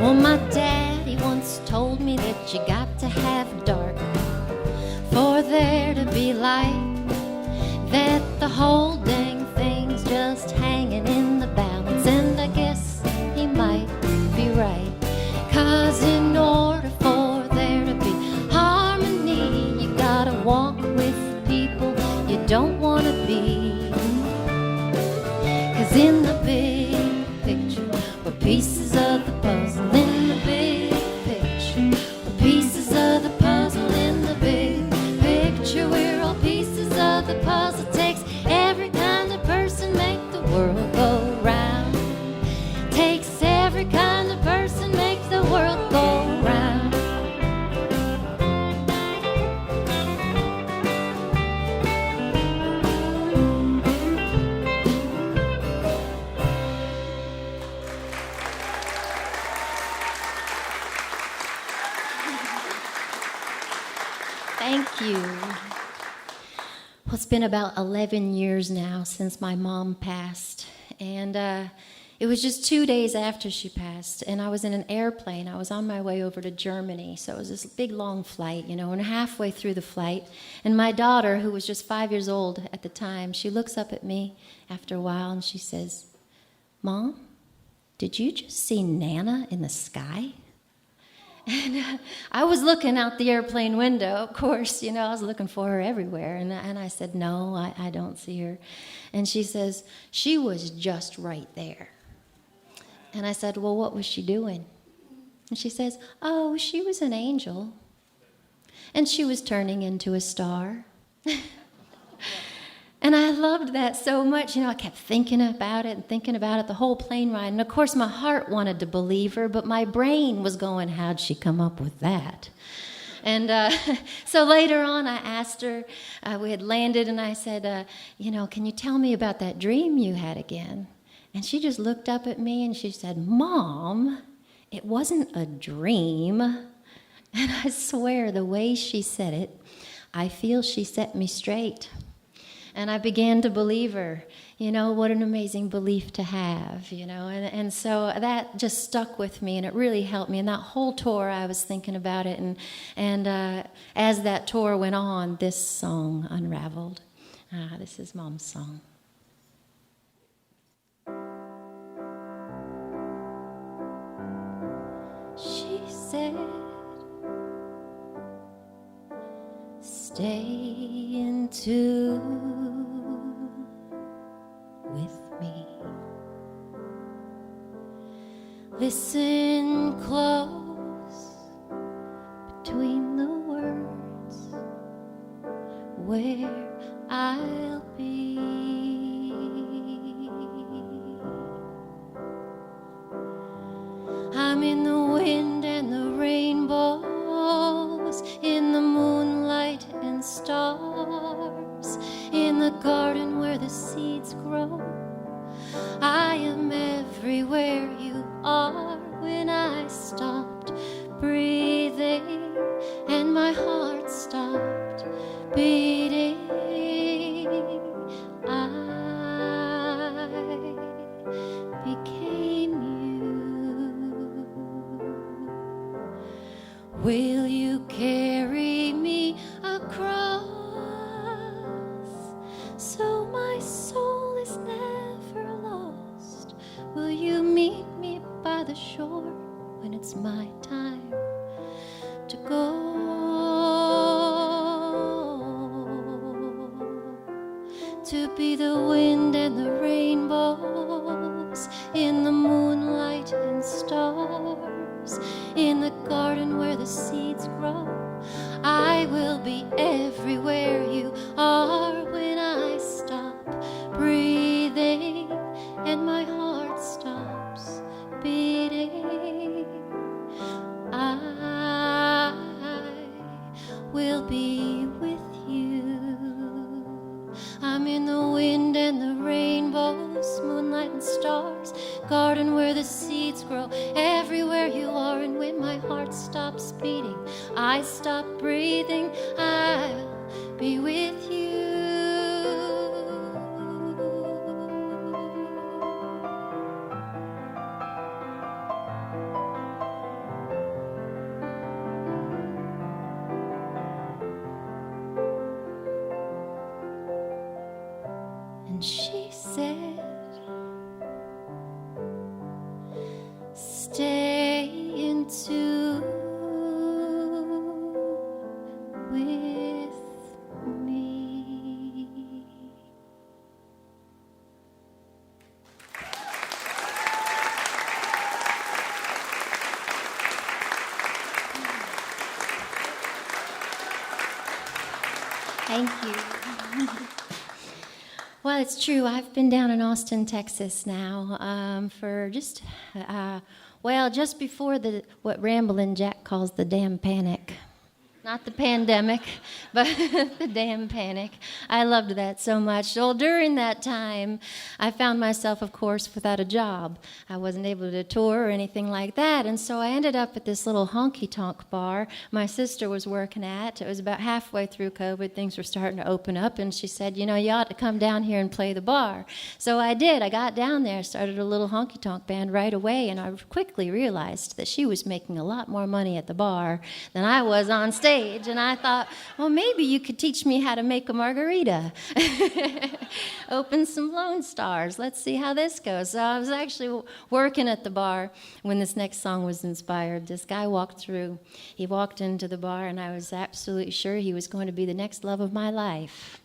Well, my daddy once told me that you got to have dark for there to be light. That the whole dang thing's just hanging in the balance. And I guess he might be right. 'Cause in order for there to be harmony, you gotta walk with people you don't want to be. 'Cause in the big picture, we're pieces of the puzzle. In the big picture, we're pieces of the puzzle. In the big picture, we're all pieces of the puzzle. Takes every kind of person, make the world go round. Takes every kind of person, make the world go round. Thank you. Well, it's been about 11 years now since my mom passed. And it was just 2 days after she passed. And I was in an airplane. I was on my way over to Germany. So it was this big, long flight, and halfway through the flight. And my daughter, who was just 5 years old at the time, she looks up at me after a while and she says, "Mom, did you just see Nana in the sky?" And I was looking out the airplane window, of course, I was looking for her everywhere. And I said, "No, I don't see her." And she says, "She was just right there." And I said, "Well, what was she doing?" And she says, "Oh, she was an angel. And she was turning into a star." And I loved that so much. I kept thinking about it and thinking about it the whole plane ride. And of course, my heart wanted to believe her, but my brain was going, how'd she come up with that? And so later on, I asked her, we had landed, and I said, can you tell me about that dream you had again? And she just looked up at me and she said, Mom, it wasn't a dream. And I swear, the way she said it, I feel she set me straight. And I began to believe her. What an amazing belief to have, And so that just stuck with me, and it really helped me. And that whole tour, I was thinking about it. And as that tour went on, this song unraveled. This is Mom's song. She said, stay in tune with me. Listen close between the words where I'll be. I'm in the wind and the rainbows, in the moonlight and stars, in the garden where the seeds grow. I am everywhere you are. When I stopped breathing and my heart stopped beating, I became you. Will you carry me across so my soul is never lost? Will you meet me by the shore when it's my time to go? To be the wind and the rainbows, in the moonlight and stars, in the garden where the seeds grow. I will be everywhere you are. When I stop breathing and my heart stops beating, I will be with you. I'm in the wind and the rainbows, moonlight and stars, garden where the seeds grow, everywhere you are. And when my heart stops beating, I stop breathing, I'll be with you. And she said, stay in tune with me. Thank you. Well, it's true. I've been down in Austin, Texas now for just before what Ramblin' Jack calls the damn panic. Not the pandemic, but the damn panic. I loved that so much. Well, during that time, I found myself, of course, without a job. I wasn't able to tour or anything like that, and so I ended up at this little honky-tonk bar my sister was working at. It was about halfway through COVID. Things were starting to open up, and she said, you ought to come down here and play the bar. So I did. I got down there, started a little honky-tonk band right away, and I quickly realized that she was making a lot more money at the bar than I was on stage. And I thought, well, maybe you could teach me how to make a margarita. Open some Lone Stars. Let's see how this goes. So I was actually working at the bar when this next song was inspired. This guy walked through. He walked into the bar, and I was absolutely sure he was going to be the next love of my life.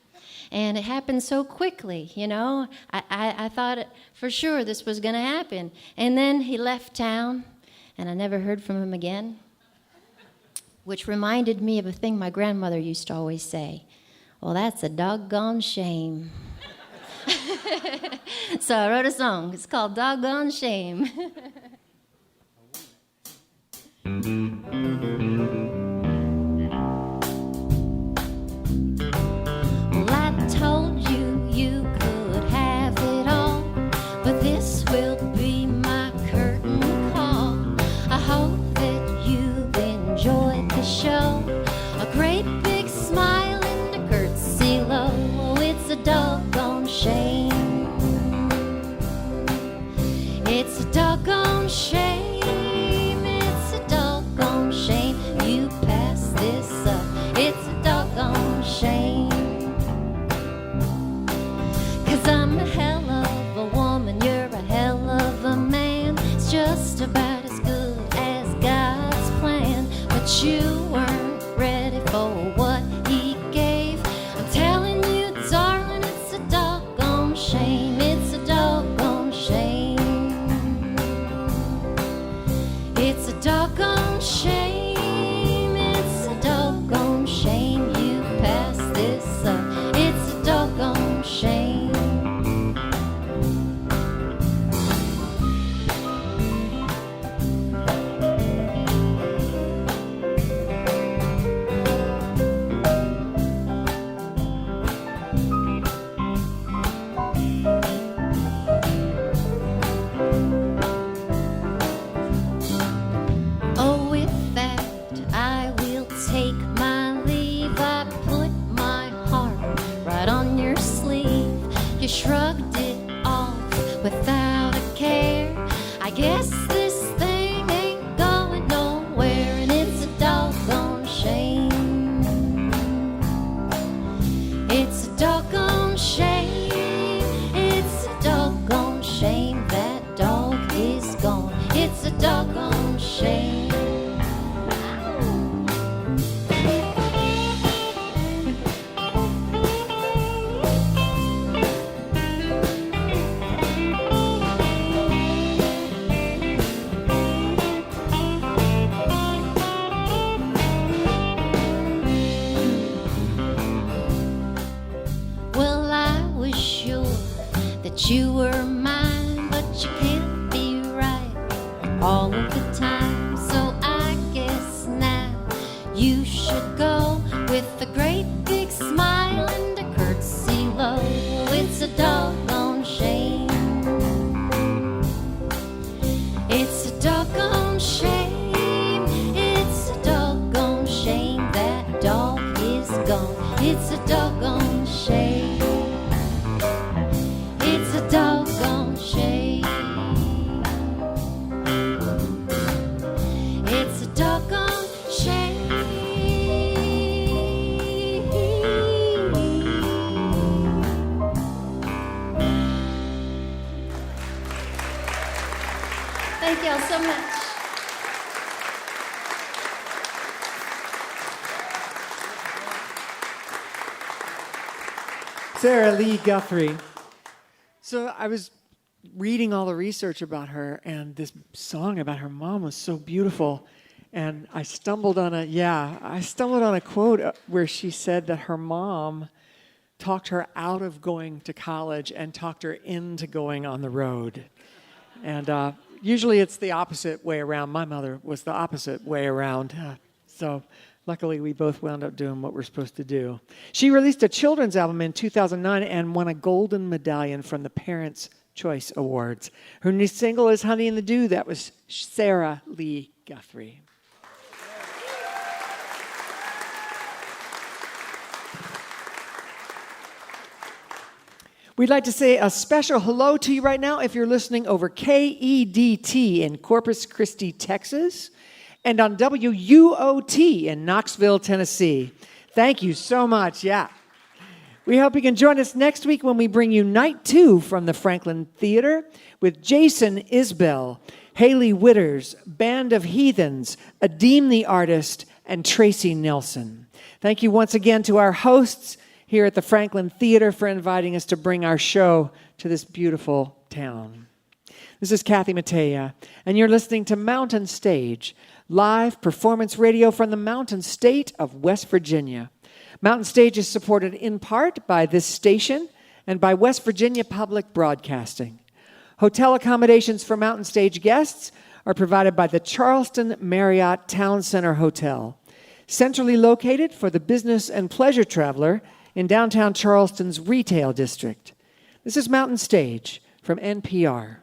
And it happened so quickly, I thought for sure this was going to happen. And then he left town, and I never heard from him again. Which reminded me of a thing my grandmother used to always say. Well, that's a doggone shame. So I wrote a song. It's called Doggone Shame. Well, I told you you could have it all, but this will be my curtain call. I hope that you enjoyed the show. A great big smile and a curtsy low. Oh, it's a doggone shame. It's a doggone shame. It's a doggone shame you passed this up. It's a doggone shame. 'Cause I'm a hell of a woman, you're a hell of a man. It's just about as good as God's plan. But you weren't ready for what he gave. I'm telling you, darling, it's a doggone shame. It's a doggone shame. It's a doggone shame. It's a doggone shame you passed this up. It's a doggone shame. Oh, with that, I will take my leave. I put my heart right on your sleeve. You shrugged it off without a care. I guess this thing ain't going nowhere, and it's a doggone shame. It's a doggone shame. It's a doggone shame that dog is gone. It's a doggone shame. Well, I was sure that you were mine, but you can't be right all of the time. So I guess now you should go with a great big smile and a curtsy low. It's a doggone shame. It's a doggone shame. It's a doggone shame that dog is gone. It's a doggone shame. It's a doggone shame. It's a doggone shame. Thank y'all so much. Sarah Lee Guthrie. So I was reading all the research about her, and this song about her mom was so beautiful. And I stumbled on a quote where she said that her mom talked her out of going to college and talked her into going on the road. And usually it's the opposite way around. My mother was the opposite way around. So luckily we both wound up doing what we're supposed to do. She released a children's album in 2009 and won a golden medallion from the Parents' Choice Awards. Her new single is Honey in the Dew. That was Sarah Lee Guthrie. We'd like to say a special hello to you right now if you're listening over KEDT in Corpus Christi, Texas, and on WUOT in Knoxville, Tennessee. Thank you so much, yeah. We hope you can join us next week when we bring you Night 2 from the Franklin Theater with Jason Isbell, Haley Witters, Band of Heathens, Adeem the Artist, and Tracy Nelson. Thank you once again to our hosts here at the Franklin Theater for inviting us to bring our show to this beautiful town. This is Kathy Matea, and you're listening to Mountain Stage, live performance radio from the Mountain State of West Virginia. Mountain Stage is supported in part by this station and by West Virginia Public Broadcasting. Hotel accommodations for Mountain Stage guests are provided by the Charleston Marriott Town Center Hotel, centrally located for the business and pleasure traveler in downtown Charleston's retail district. This is Mountain Stage from NPR.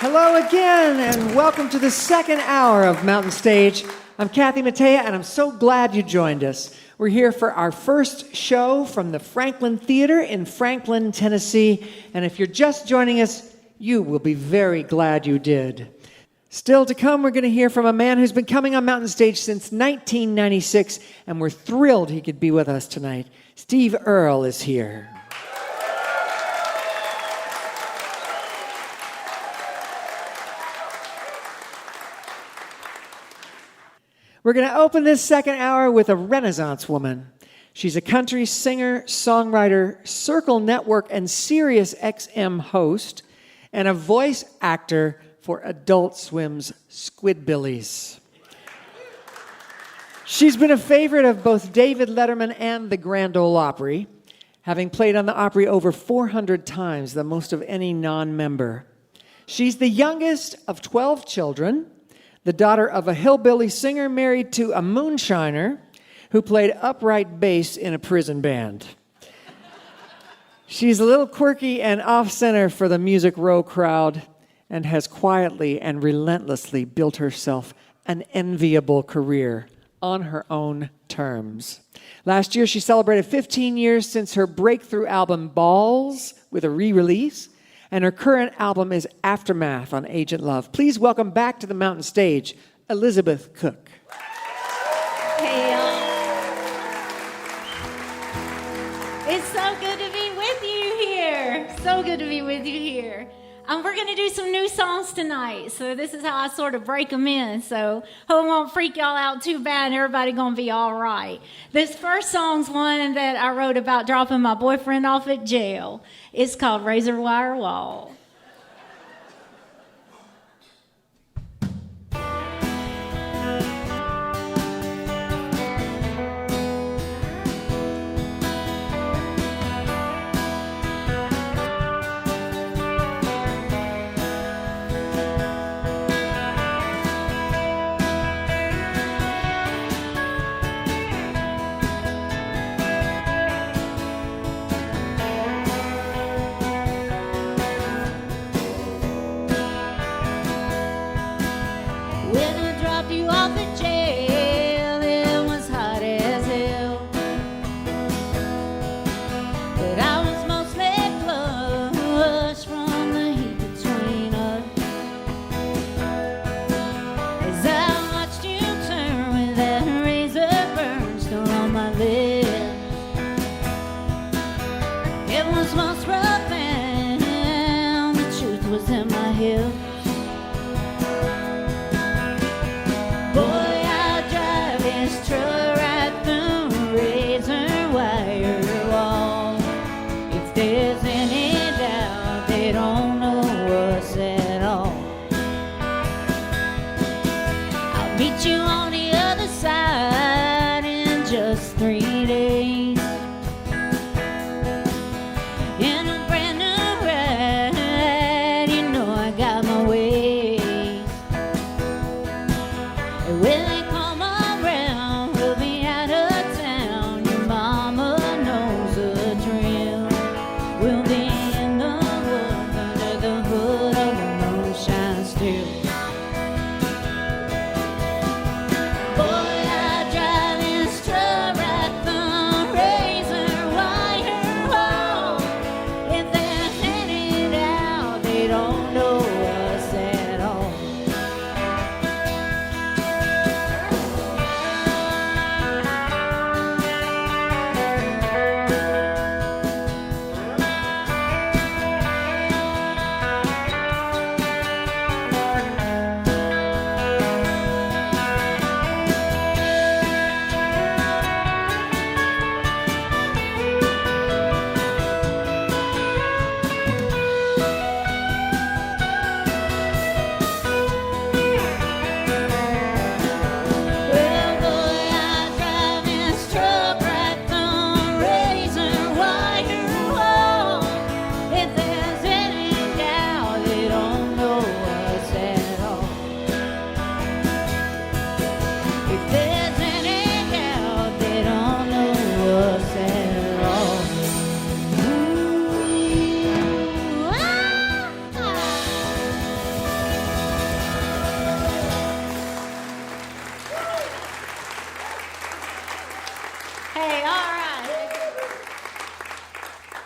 Hello again, and welcome to the second hour of Mountain Stage. I'm Kathy Mattea, and I'm so glad you joined us. We're here for our first show from the Franklin Theater in Franklin, Tennessee, and if you're just joining us, you will be very glad you did. Still to come, we're going to hear from a man who's been coming on Mountain Stage since 1996, and we're thrilled he could be with us tonight. Steve Earle is here. We're going to open this second hour with a Renaissance woman. She's a country singer, songwriter, Circle Network and Sirius XM host, and a voice actor for Adult Swim's Squidbillies. She's been a favorite of both David Letterman and the Grand Ole Opry, having played on the Opry over 400 times, the most of any non-member. She's the youngest of 12 children, the daughter of a hillbilly singer married to a moonshiner who played upright bass in a prison band. She's a little quirky and off-center for the Music Row crowd and has quietly and relentlessly built herself an enviable career on her own terms. Last year, she celebrated 15 years since her breakthrough album, Balls, with a re-release, and her current album is Aftermath on Agent Love. Please welcome back to the Mountain Stage, Elizabeth Cook. Hey, it's so good to be with you here. So good to be with you here. We're going to do some new songs tonight, so this is how I sort of break them in, so hope it won't freak y'all out too bad, everybody going to be all right. This first song's one that I wrote about dropping my boyfriend off at jail. It's called Razor Wire Wall.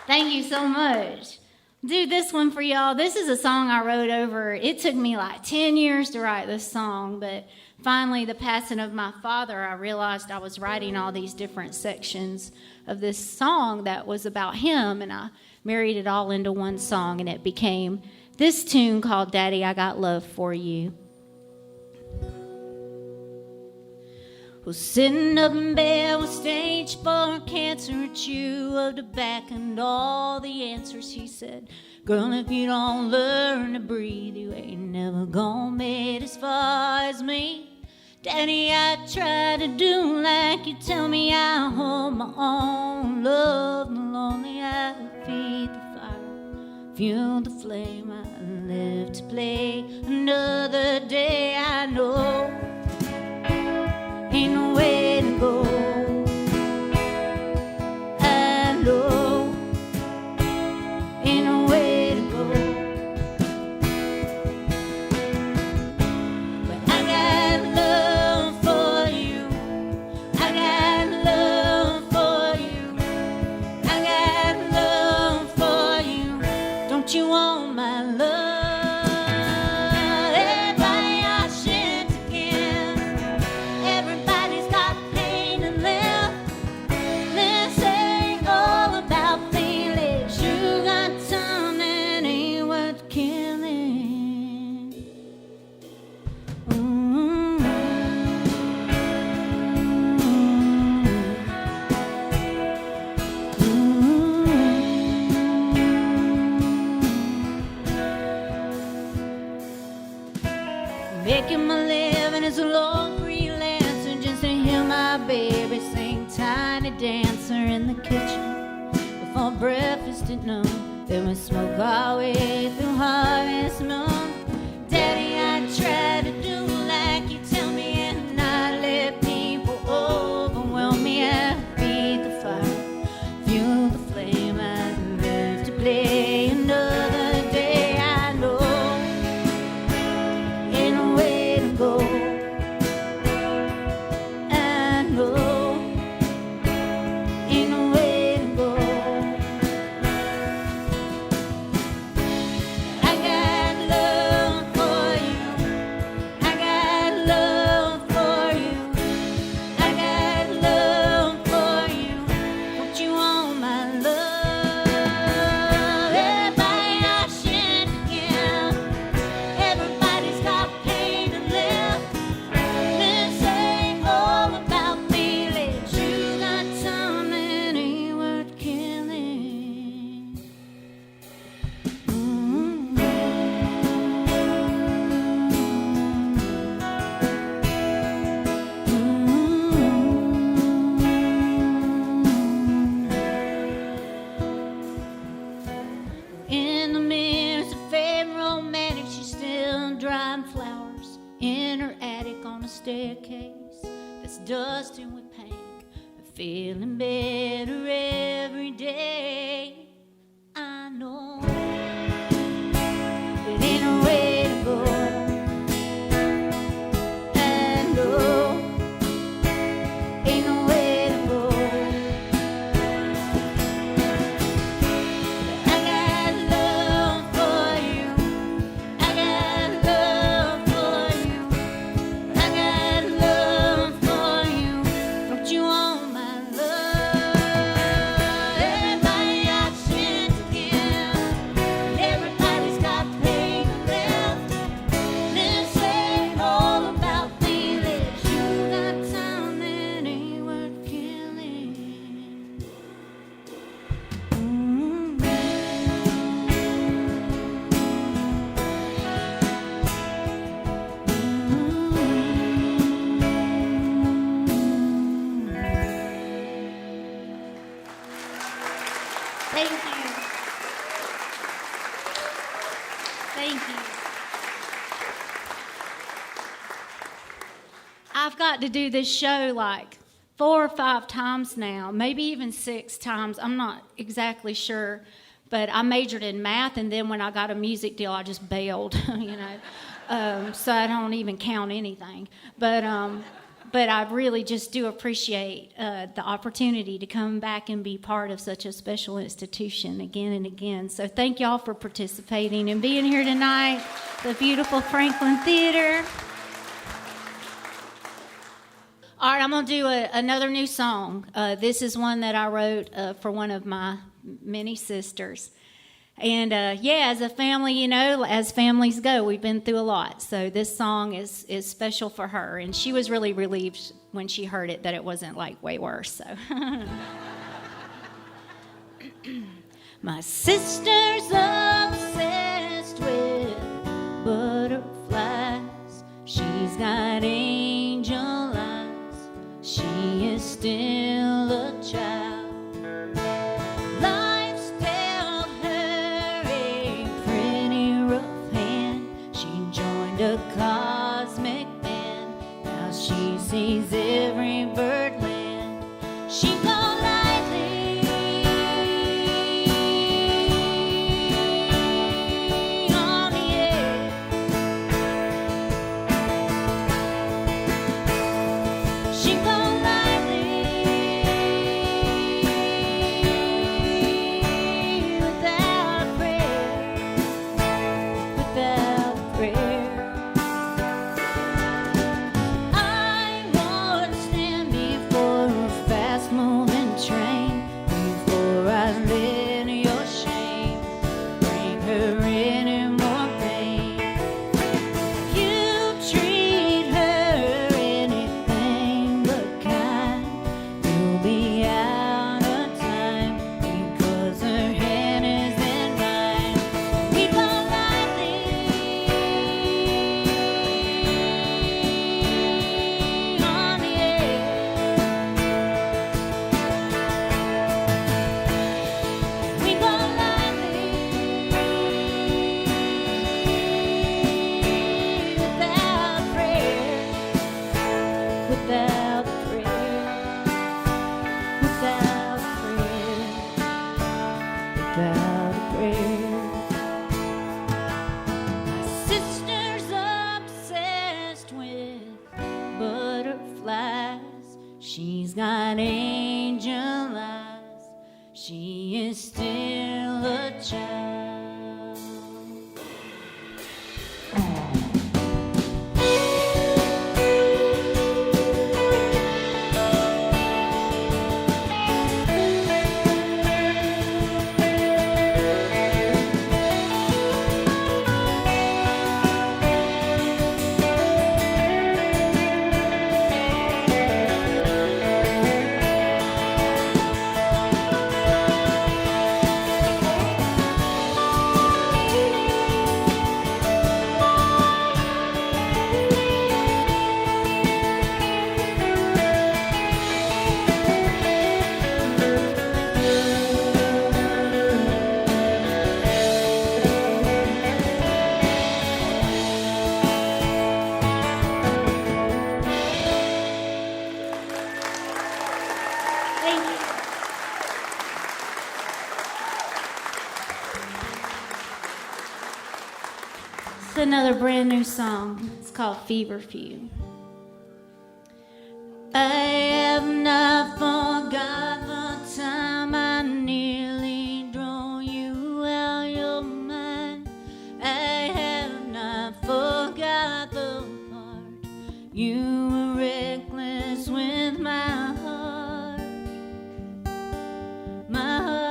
Thank you so much. Do this one for y'all. This is a song I wrote over. It took me like 10 years to write this song, but finally, the passing of my father, I realized I was writing all these different sections of this song that was about him, and I married it all into one song, and it became this tune called Daddy, I Got Love for You. Was sitting up in bed with stage 4 cancer at you of the back and all the answers. He said, girl, if you don't learn to breathe, you ain't never gonna make it as far as me. Daddy, I try to do like you tell me. I hold my own love. The lonely I feed the fire, fuel the flame. I live to play another day. I know ain't no way to go. I know ain't no way to go. But I got love for you. I got love for you. I got love for you. Don't you want my love? Making my living as a lone freelancer just to hear my baby sing Tiny Dancer in the kitchen. Before breakfast at noon, then we smoke our way through Harvest Moon. Daddy, I try to do like you tell me and not let people overwhelm me. I feed the fire, fuel the flame. I live to play another day. I know ain't no way to go. I know ain't no way to go. I got love for you. I got love for you. I got love for you. Don't you want my love? Everybody got shit to give. Everybody's got pain to live. This ain't all about feelings. You got something ain't worth killing. In the mirrors of fame romantic, she's still drying flowers in her attic on a staircase that's dusty with pain, but feeling better every day. I know it ain't no way to go. I know ain't no way to go. I got love for you. I got love for you. I got love for you. Don't you want my love? Everybody got shit to give. Everybody's got pain to live. This ain't all about feelings. You got time that ain't worth killing. Thank you. Thank you. I've got to do this show like 4 or 5 times now, maybe even 6 times. I'm not exactly sure, but I majored in math, and then when I got a music deal, I just bailed, you know. So I don't even count anything. But but I really just do appreciate the opportunity to come back and be part of such a special institution again and again. So thank y'all for participating and being here tonight, the beautiful Franklin Theater. All right, I'm going to do another new song. This is one that I wrote for one of my many sisters. And as a family, you know, as families go, we've been through a lot. So this song is special for her. And she was really relieved when she heard it that it wasn't like way worse. So my sister's obsessed with butterflies. She's got angel eyes. She is still a child. Life's dealt her a pretty rough hand. She joined a cosmic band. Now she sees every birdland. She gone lightly on the air. She gone lightly without prayer, without prayer. I would stand before a fast-moving train before I let your shame bring her any more pain. You treat her anything but kind. You'll be out of time because her hand is in mine. We go lightly on the air. We go lightly without prayer, without prayer, without prayer, without prayer. My sister's obsessed with butterflies. She's got angel eyes. She is still a child. Thank you. It's another brand new song. It's called Feverfew. I have not forgot the time I nearly drove you out your mind. I have not forgot the part you were reckless with my heart. My heart.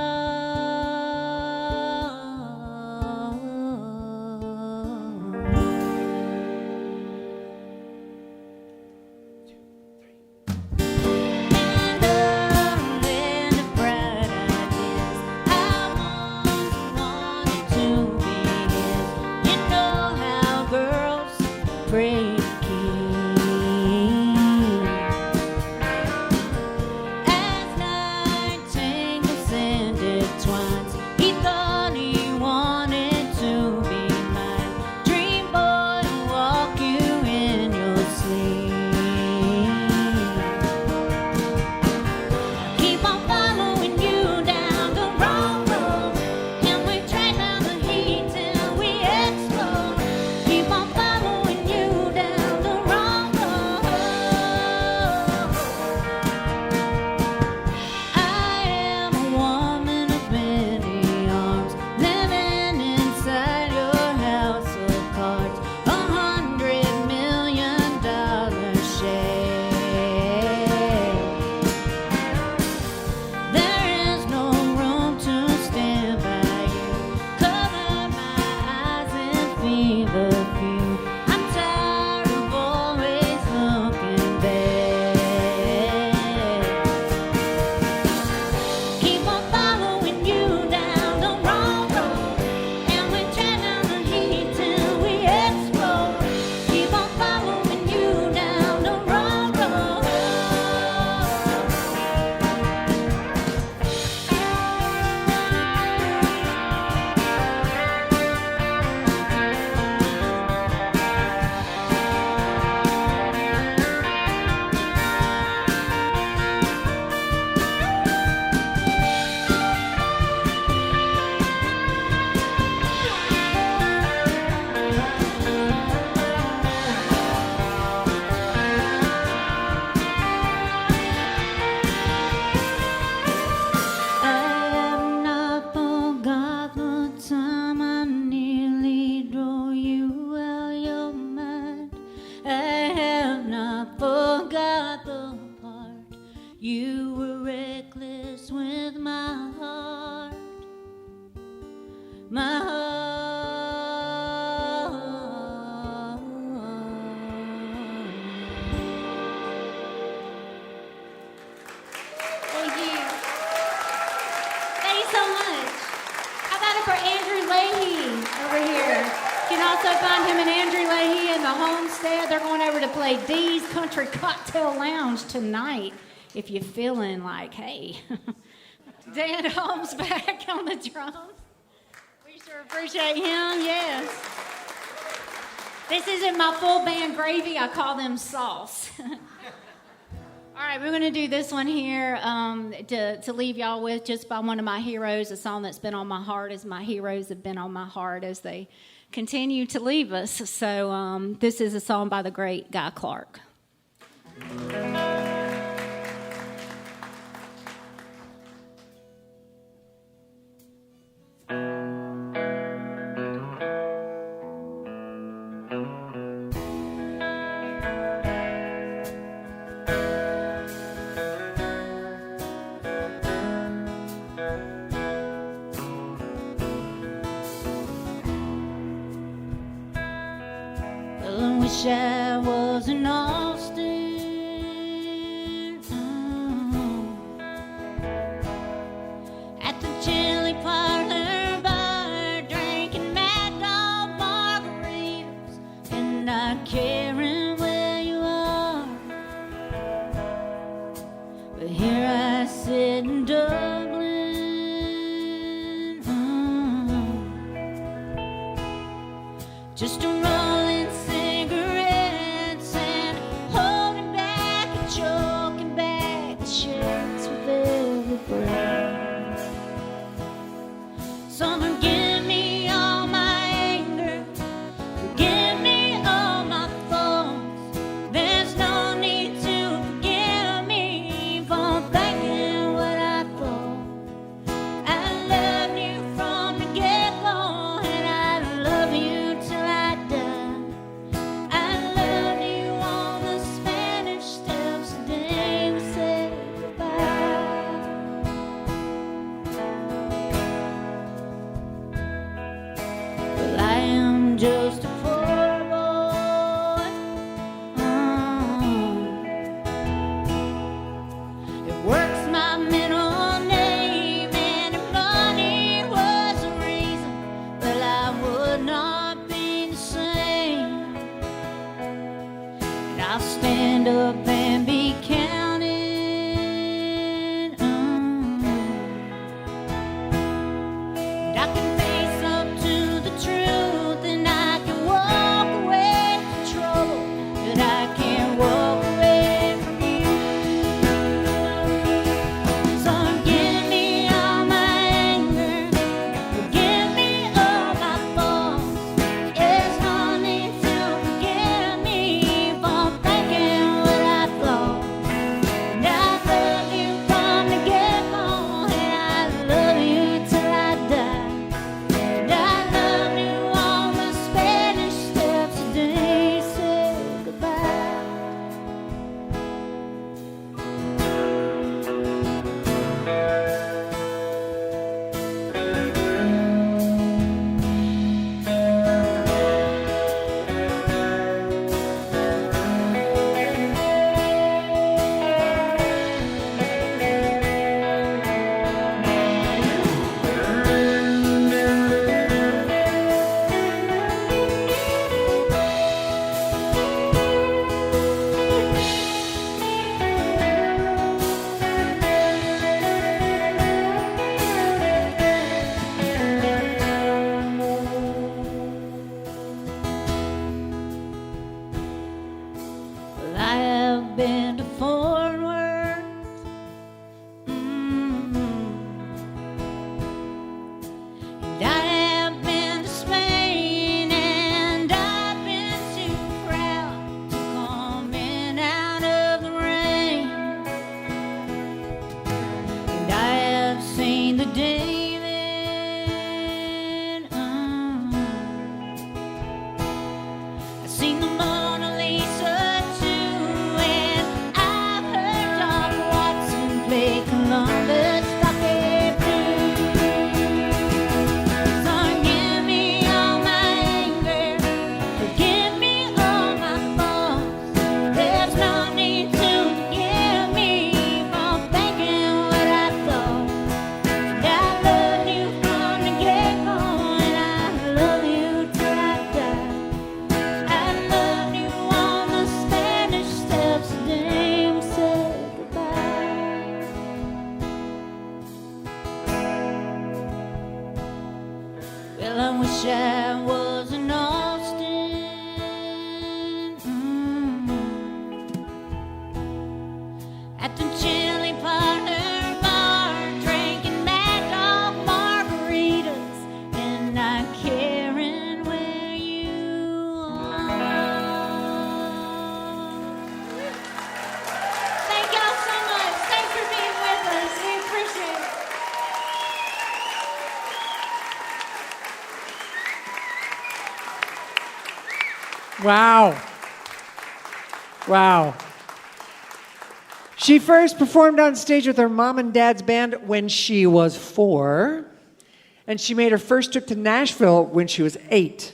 also find him and Andrew Leahy in the Homestead. They're going over to play Dee's Country Cocktail Lounge tonight. If you're feeling like, hey, Dan Holmes back on the drums. We sure appreciate him, yes. This isn't my full band gravy. I call them sauce. All right, we're going to do this one here to leave y'all with, just by one of my heroes, a song that's been on my heart as my heroes have been on my heart as they continue to leave us. So this is a song by the great Guy Clark. I wish I was in Austin, at the chili parlor bar, drinking Mad Dog margaritas and not caring where you are. But here I sit in Dublin, just a rolling cigarettes and holding back and choking back the shakes with every breath. So forgive me all my anger, forgive me all my faults. There's no need to forgive me for thinking what I thought. I loved you from the get-go, and I love you till I die. I loved you on the Spanish steps the day we said goodbye. Well, I am just a poor boy. It works my middle name, and if money was a reason, well, I would not be the same. And I'll stand up and be counted. And I can face up to the truth, and I can walk away from trouble, but I can't walk away from you. So forgive me all my anger, forgive me all my faults. There's no need to forgive me for thinking what I thought. And I love you from the get-go, and I love you till I die. Well, I wish I was in Austin. At the chili parlor bar, drinking Mad Dog margaritas and not caring where you are. Thank y'all so much. Thanks for being with us. We appreciate it. Wow. Wow. She first performed on stage with her mom and dad's band when she was 4, and she made her first trip to Nashville when she was 8.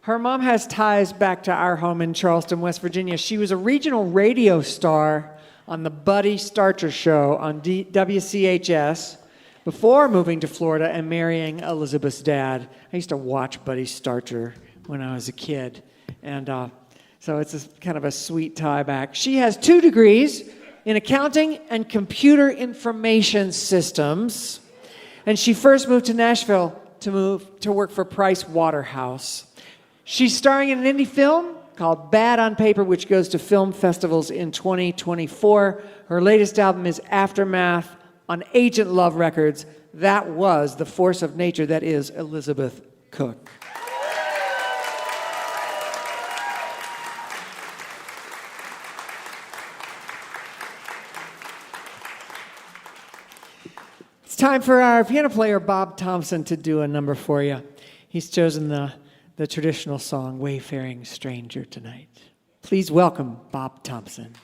Her mom has ties back to our home in Charleston, West Virginia. She was a regional radio star on the Buddy Starcher show on WCHS before moving to Florida and marrying Elizabeth's dad. I used to watch Buddy Starcher when I was a kid, and so it's kind of a sweet tie back. She has 2 degrees in accounting and computer information systems, and she first moved to Nashville to work for Price Waterhouse. She's starring in an indie film called Bad on Paper, which goes to film festivals in 2024. Her latest album is Aftermath on Agent Love Records. That was the force of nature that is Elizabeth Cook. It's time for our piano player, Bob Thompson, to do a number for you. He's chosen the traditional song, Wayfaring Stranger, tonight. Please welcome Bob Thompson.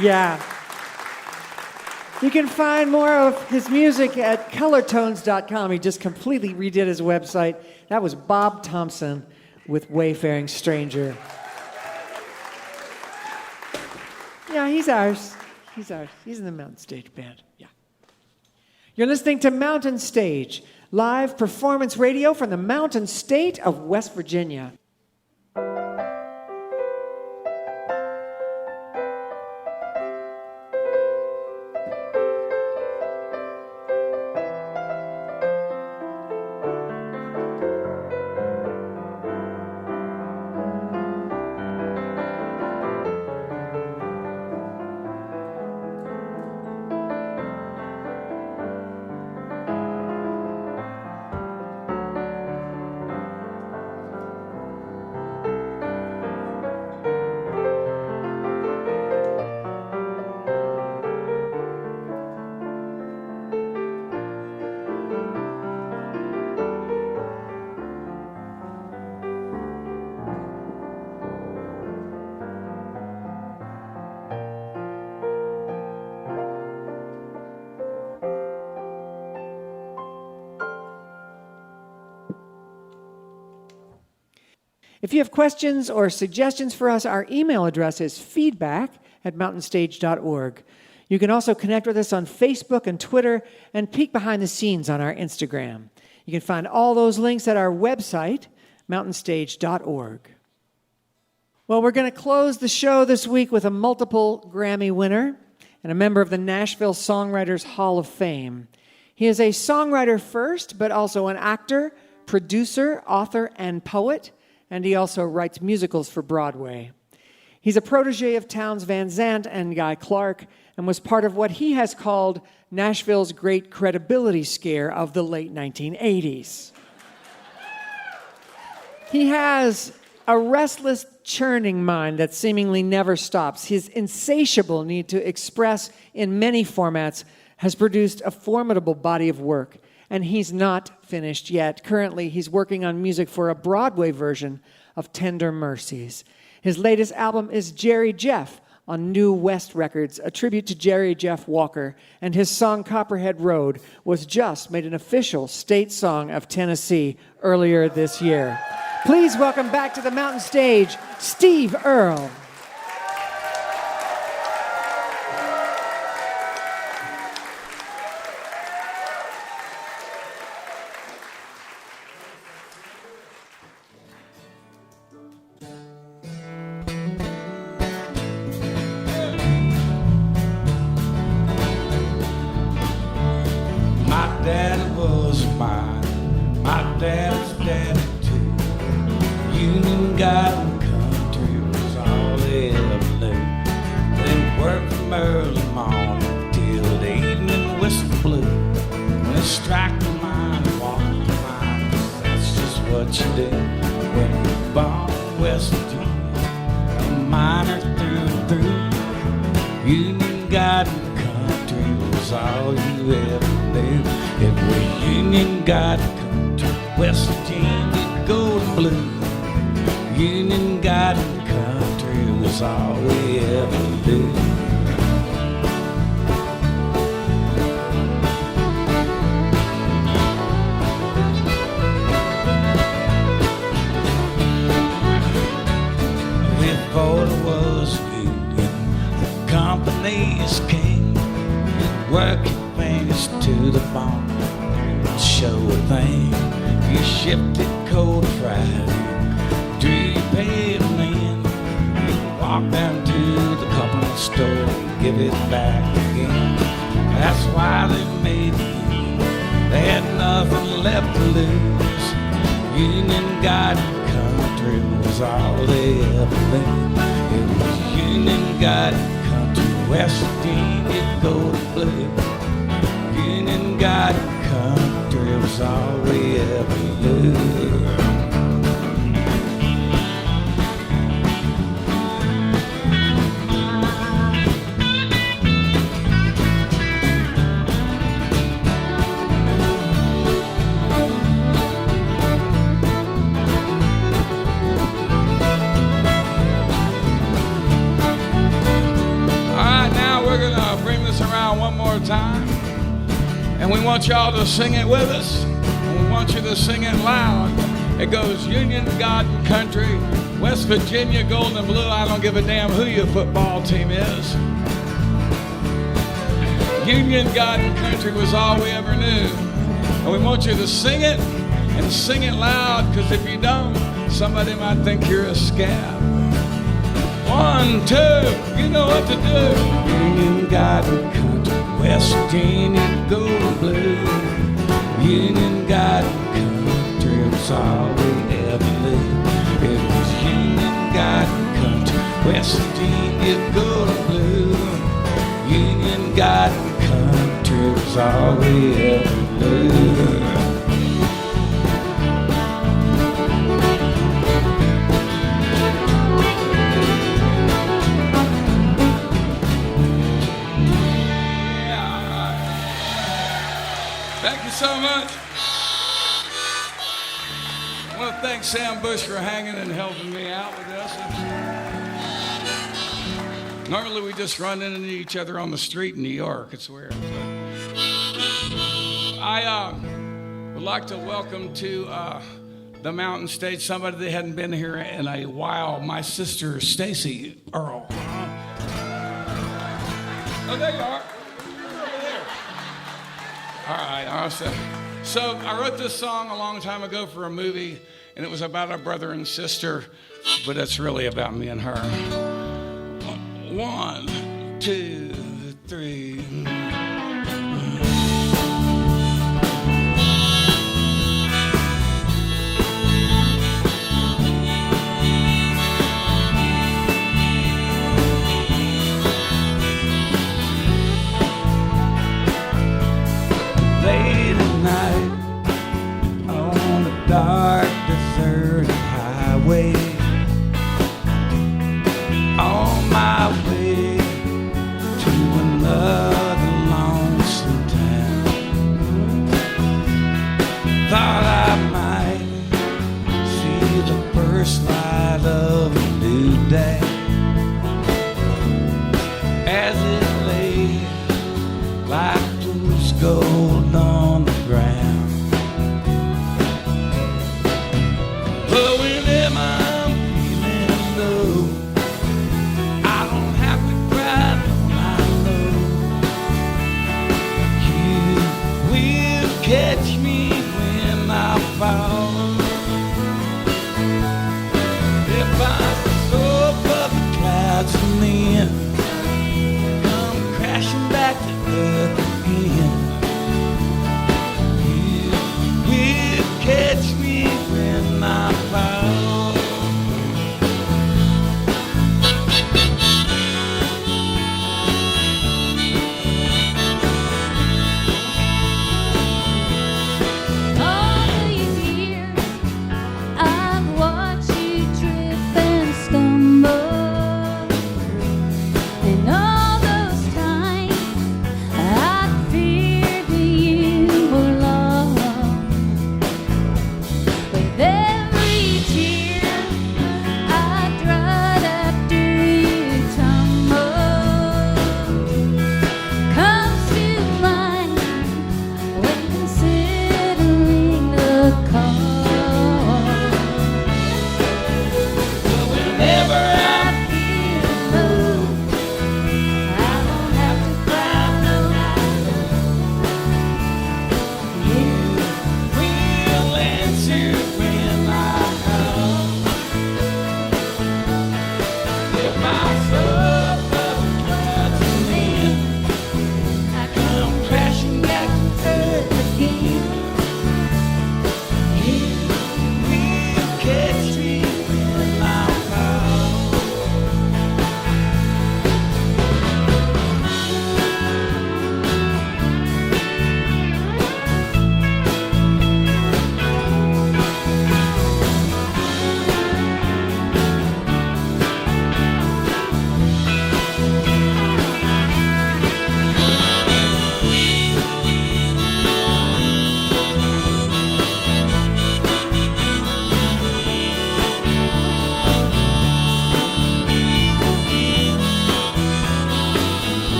Yeah. You can find more of his music at colortones.com. He just completely redid his website. That was Bob Thompson with Wayfaring Stranger. Yeah, he's ours. He's ours. He's in the Mountain Stage Band. Yeah. You're listening to Mountain Stage, live performance radio from the Mountain State of West Virginia. If you have questions or suggestions for us, our email address is feedback@mountainstage.org. You can also connect with us on Facebook and Twitter and peek behind the scenes on our Instagram. You can find all those links at our website, mountainstage.org. Well, we're going to close the show this week with a multiple Grammy winner and a member of the Nashville Songwriters Hall of Fame. He is a songwriter first, but also an actor, producer, author, and poet. And he also writes musicals for Broadway. He's a protege of Townes Van Zandt and Guy Clark and was part of what he has called Nashville's great credibility scare of the late 1980s. He has a restless, churning mind that seemingly never stops. His insatiable need to express in many formats has produced a formidable body of work. And he's not finished yet. Currently, he's working on music for a Broadway version of Tender Mercies. His latest album is Jerry Jeff on New West Records, a tribute to Jerry Jeff Walker. And his song Copperhead Road was just made an official state song of Tennessee earlier this year. Please welcome back to the Mountain Stage, Steve Earle. And we want y'all to sing it with us. And we want you to sing it loud. It goes Union, Garden, Country, West Virginia, Gold and Blue. I don't give a damn who your football team is. Union, Garden, Country was all we ever knew. And we want you to sing it and sing it loud, because if you don't, somebody might think you're a scab. 1, 2, you know what to do. Union, Garden, Country, West Virginia, Gold and Blue. Union, Garden, Country, it was all we ever knew. It was Union, Garden, Country, West Virginia, Gold and Blue. Union, Garden, Country, it was all we ever knew. Thank you so much. I want to thank Sam Bush for hanging and helping me out with this. Normally we just run into each other on the street in New York. It's weird. I would like to welcome to the Mountain Stage somebody that hadn't been here in a while. My sister, Stacy Earle. Oh, there you are. All right, awesome. So I wrote this song a long time ago for a movie, and it was about a brother and sister, but it's really about me and her. 1, 2, 3. Late at night on a dark, deserted highway, on my way to another lonesome town. Thought I might see the first light of a new day as it lay like loose gold on the ground. But whenever I'm feeling low, I don't have to cry, no, I know you will catch me when I fall. If I soar above the clouds and then come crashing back to earth again, you will catch me when I fall.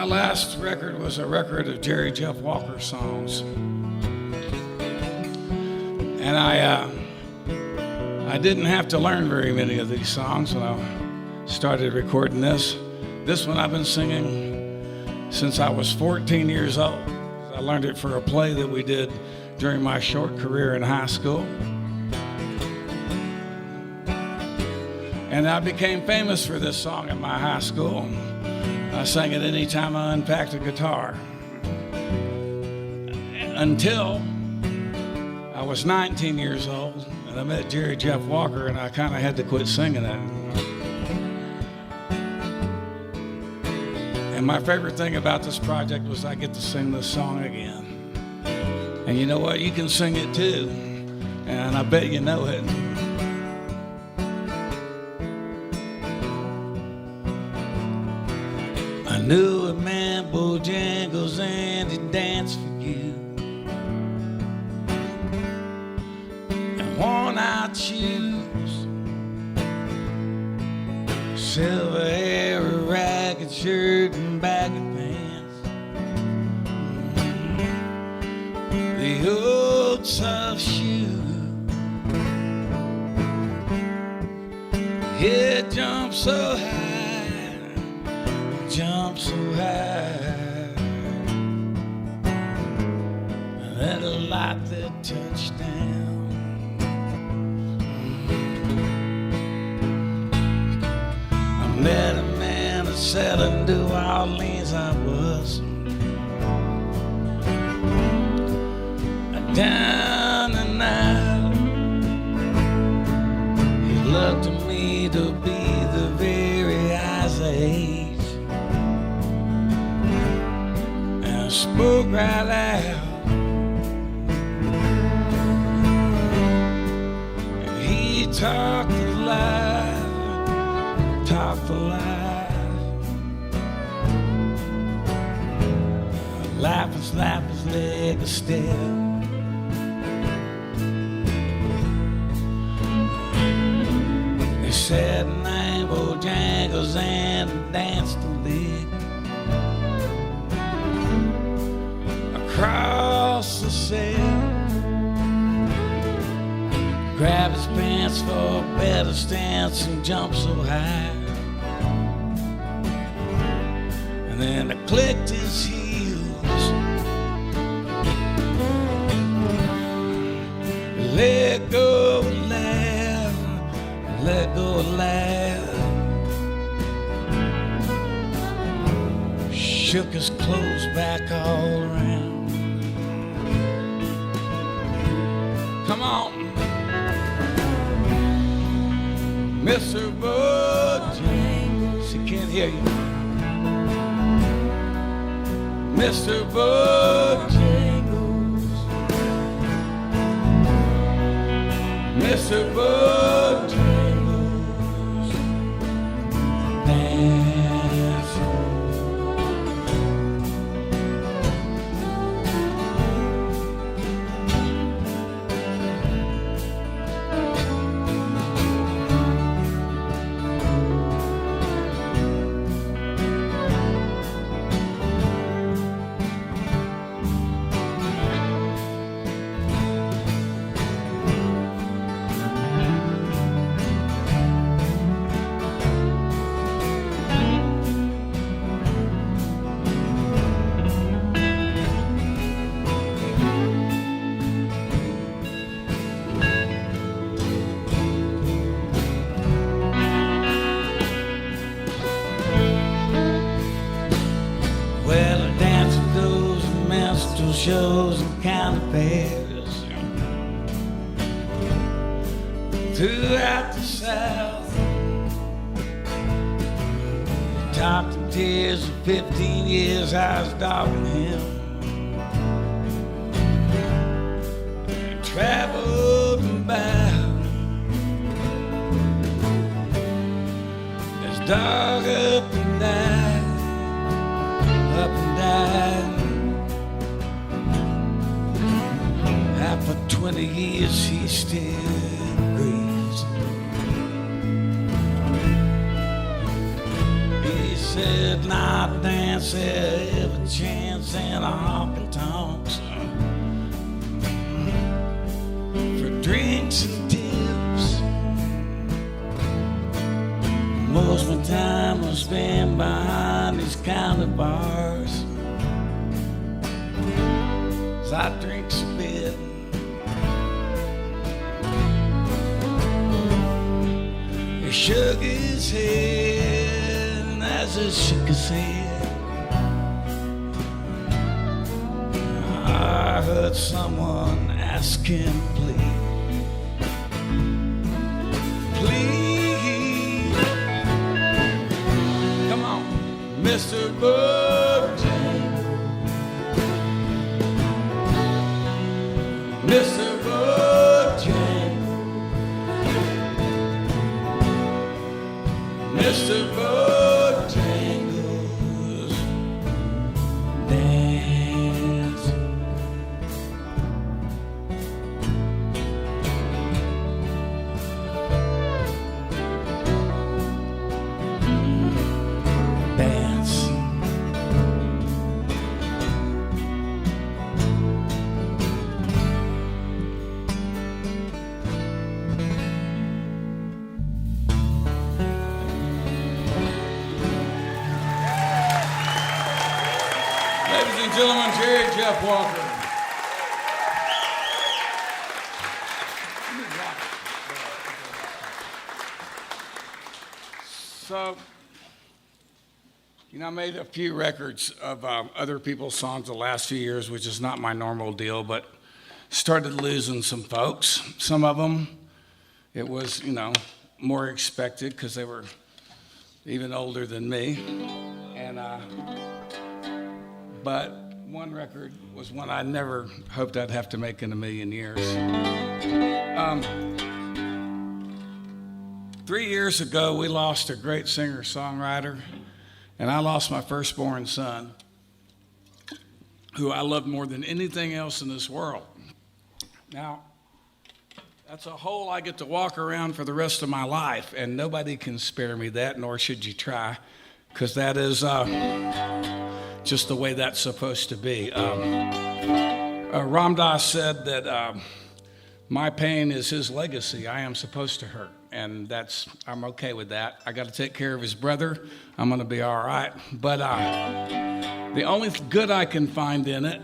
My last record was a record of Jerry Jeff Walker songs. And I didn't have to learn very many of these songs when I started recording this. This one I've been singing since I was 14 years old. I learned it for a play that we did during my short career in high school. And I became famous for this song in my high school. I sang it anytime I unpacked a guitar. Until I was 19 years old, and I met Jerry Jeff Walker, and I kind of had to quit singing it. And my favorite thing about this project was I get to sing this song again. And you know what? You can sing it too, and I bet you know it. I knew a man, Bojangles, and he danced for you. And worn out shoes, silver hair, a ragged shirt, and baggy pants. The old soft shoe, it jumped so high. Jump so high that a light that touched down. I met a man that said in New Orleans I was down and out. He looked at me to be the very eyes I hate. Spoke right out, and he talked a lie, talked a lie. Life is leg a step. They said name Bojangles and danced a lick across the cell, grabbed his pants for a better stance and jumped so high. And then I clicked his heels, let go and laugh, let go and laugh. Shook his clothes back all around. Come on, Mr. Bojangles. She can't hear you. Mr. Bojangles. Mr. Bojangles. Dance. Shows and counter pairs throughout the South. Talked in tears for 15 years, I was dogging him. And traveled about as dog up and down, up and down. For 20 years he still grieves. He said midnight dance every chance and a honky tonks for drinks and tips. Most of my time was spent behind these counter bars as I drink a bit. He shook his head, and as he shook his head, I heard someone ask him, please, please, come on, Mr. Bojangles, Mr. Bojangles, Mr. Bojangles, dance. Dance. Ladies and gentlemen, Jerry Jeff Walker. So, I made a few records of other people's songs the last few years, which is not my normal deal, but started losing some folks. Some of them, it was, more expected because they were even older than me. And, but one record was one I never hoped I'd have to make in a million years. 3 years ago, we lost a great singer-songwriter, and I lost my firstborn son, who I loved more than anything else in this world. Now, that's a hole I get to walk around for the rest of my life, and nobody can spare me that, nor should you try, because that is just the way that's supposed to be. Ram Dass said that my pain is his legacy. I am supposed to hurt, and I'm okay with that. I got to take care of his brother. I'm going to be all right. But the only good I can find in it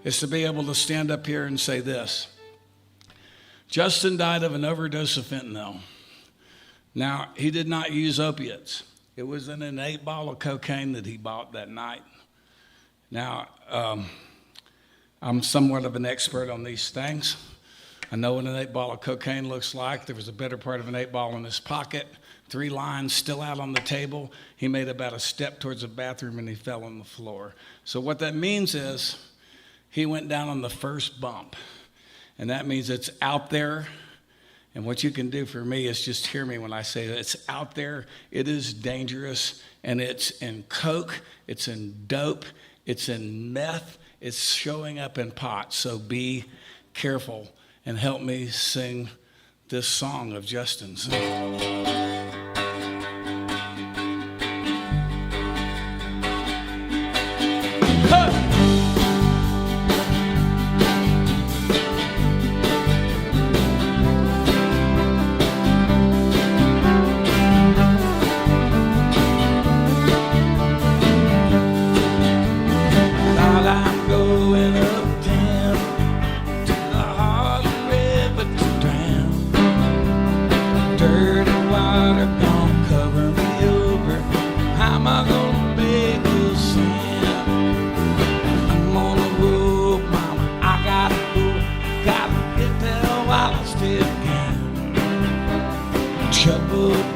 is to be able to stand up here and say this. Justin died of an overdose of fentanyl. Now, he did not use opiates. It was in an 8-ball of cocaine that he bought that night. Now, I'm somewhat of an expert on these things. I know what an 8-ball of cocaine looks like. There was a better part of an 8-ball in his pocket, 3 lines still out on the table. He made about a step towards the bathroom and he fell on the floor. So what that means is he went down on the first bump. And that means it's out there. And what you can do for me is just hear me when I say that it's out there, it is dangerous, and it's in coke, it's in dope, it's in meth, it's showing up in pot. So be careful and help me sing this song of Justin's.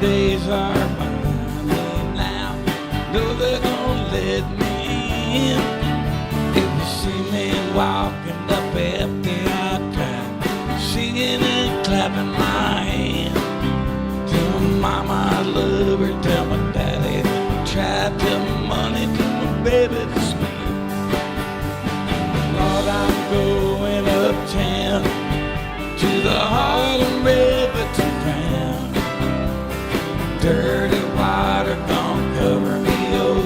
Days are behind me now. Know they're gonna let me in. If you see me walking up after I drive, singing and clapping my hands, tell mama I love her, tell my daddy try, tell money to my baby to spend. Lord, I'm going uptown to the Harlem River to drown. Dirty water gonna cover me over.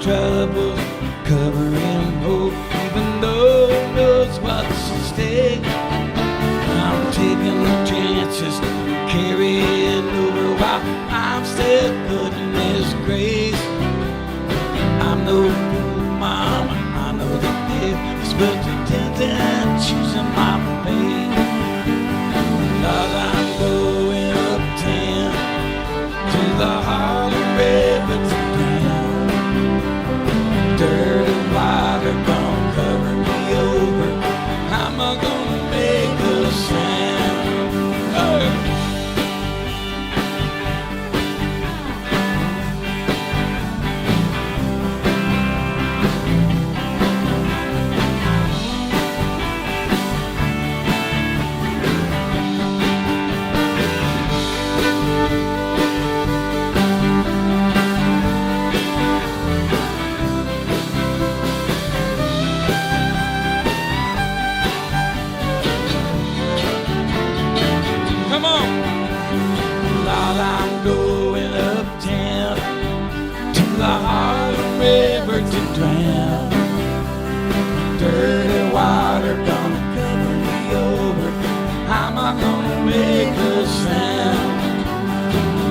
troubles, covering hope, even though he knows what's at stake. I'm taking the chances, carrying over while I'm still putting His grace. I'm no fool, Mama, I know the difference between and choosing my fate. Lord, I'm going uptown to the Harlem River to drown. Dirt and water gonna cover me over. I'm gonna make a sound. Oh. Come on. Lord, I'm going uptown to the Harlem River to drown. Dirty water gonna cover me over. I'm not gonna make a sound.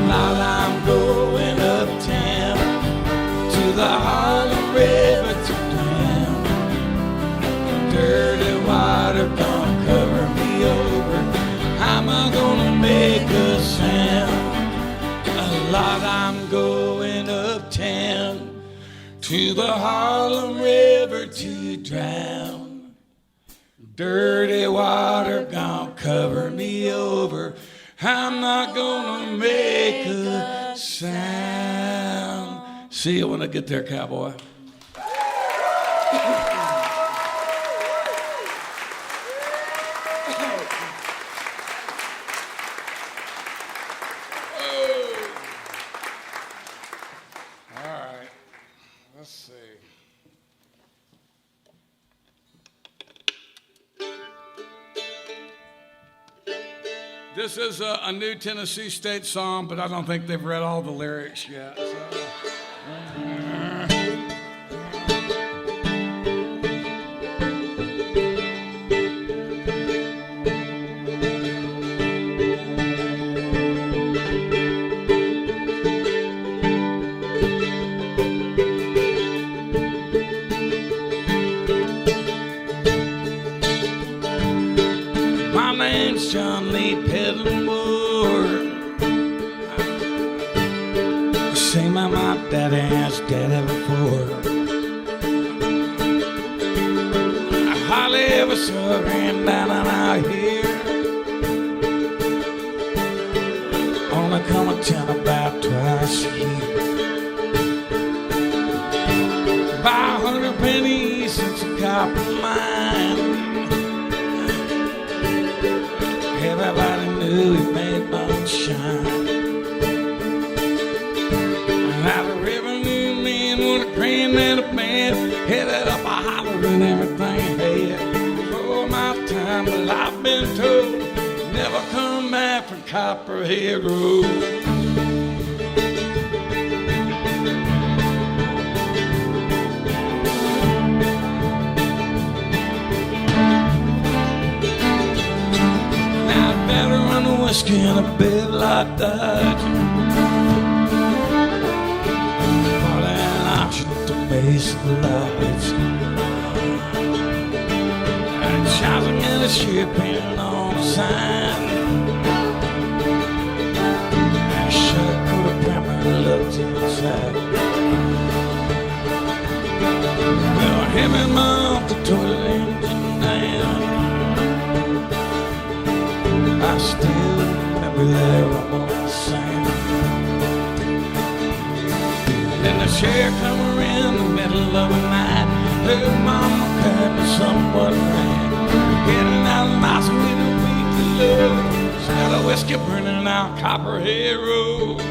Lord, I'm going uptown to the Harlem River to drown. Dirty water gonna cover me over. I'm gonna make a sound. Lord, I'm going uptown to the Harlem River to drown. Dirty water gonna cover me over. I'm not gonna make a sound. See you when I get there, cowboy. Let's see. This is a new Tennessee State song, but I don't think they've read all the lyrics yet. So. John Lee Pettimore. Say my daddy has daddy before. I hardly ever saw him down out here. Only come to town about twice a year. Buy 100 pennies since a copper mine. Everybody knew he made moonshine. Now the revenue men with a grand and a band headed up a holler and everything had. For my time, well, I've been told never come back from Copperhead Road. Whiskey in a bed like that. Bought an option to base the lights. And shouting in the ship painted on the sign. And shut put a primer looked inside. Well, him and mom the toilet engine down. I still remember there on the sand. Then the sheriff come around the middle of the night. Her mama cut somewhat ran. Getting out of nice with a week to love. Smell of whiskey burning out Copperhead Road.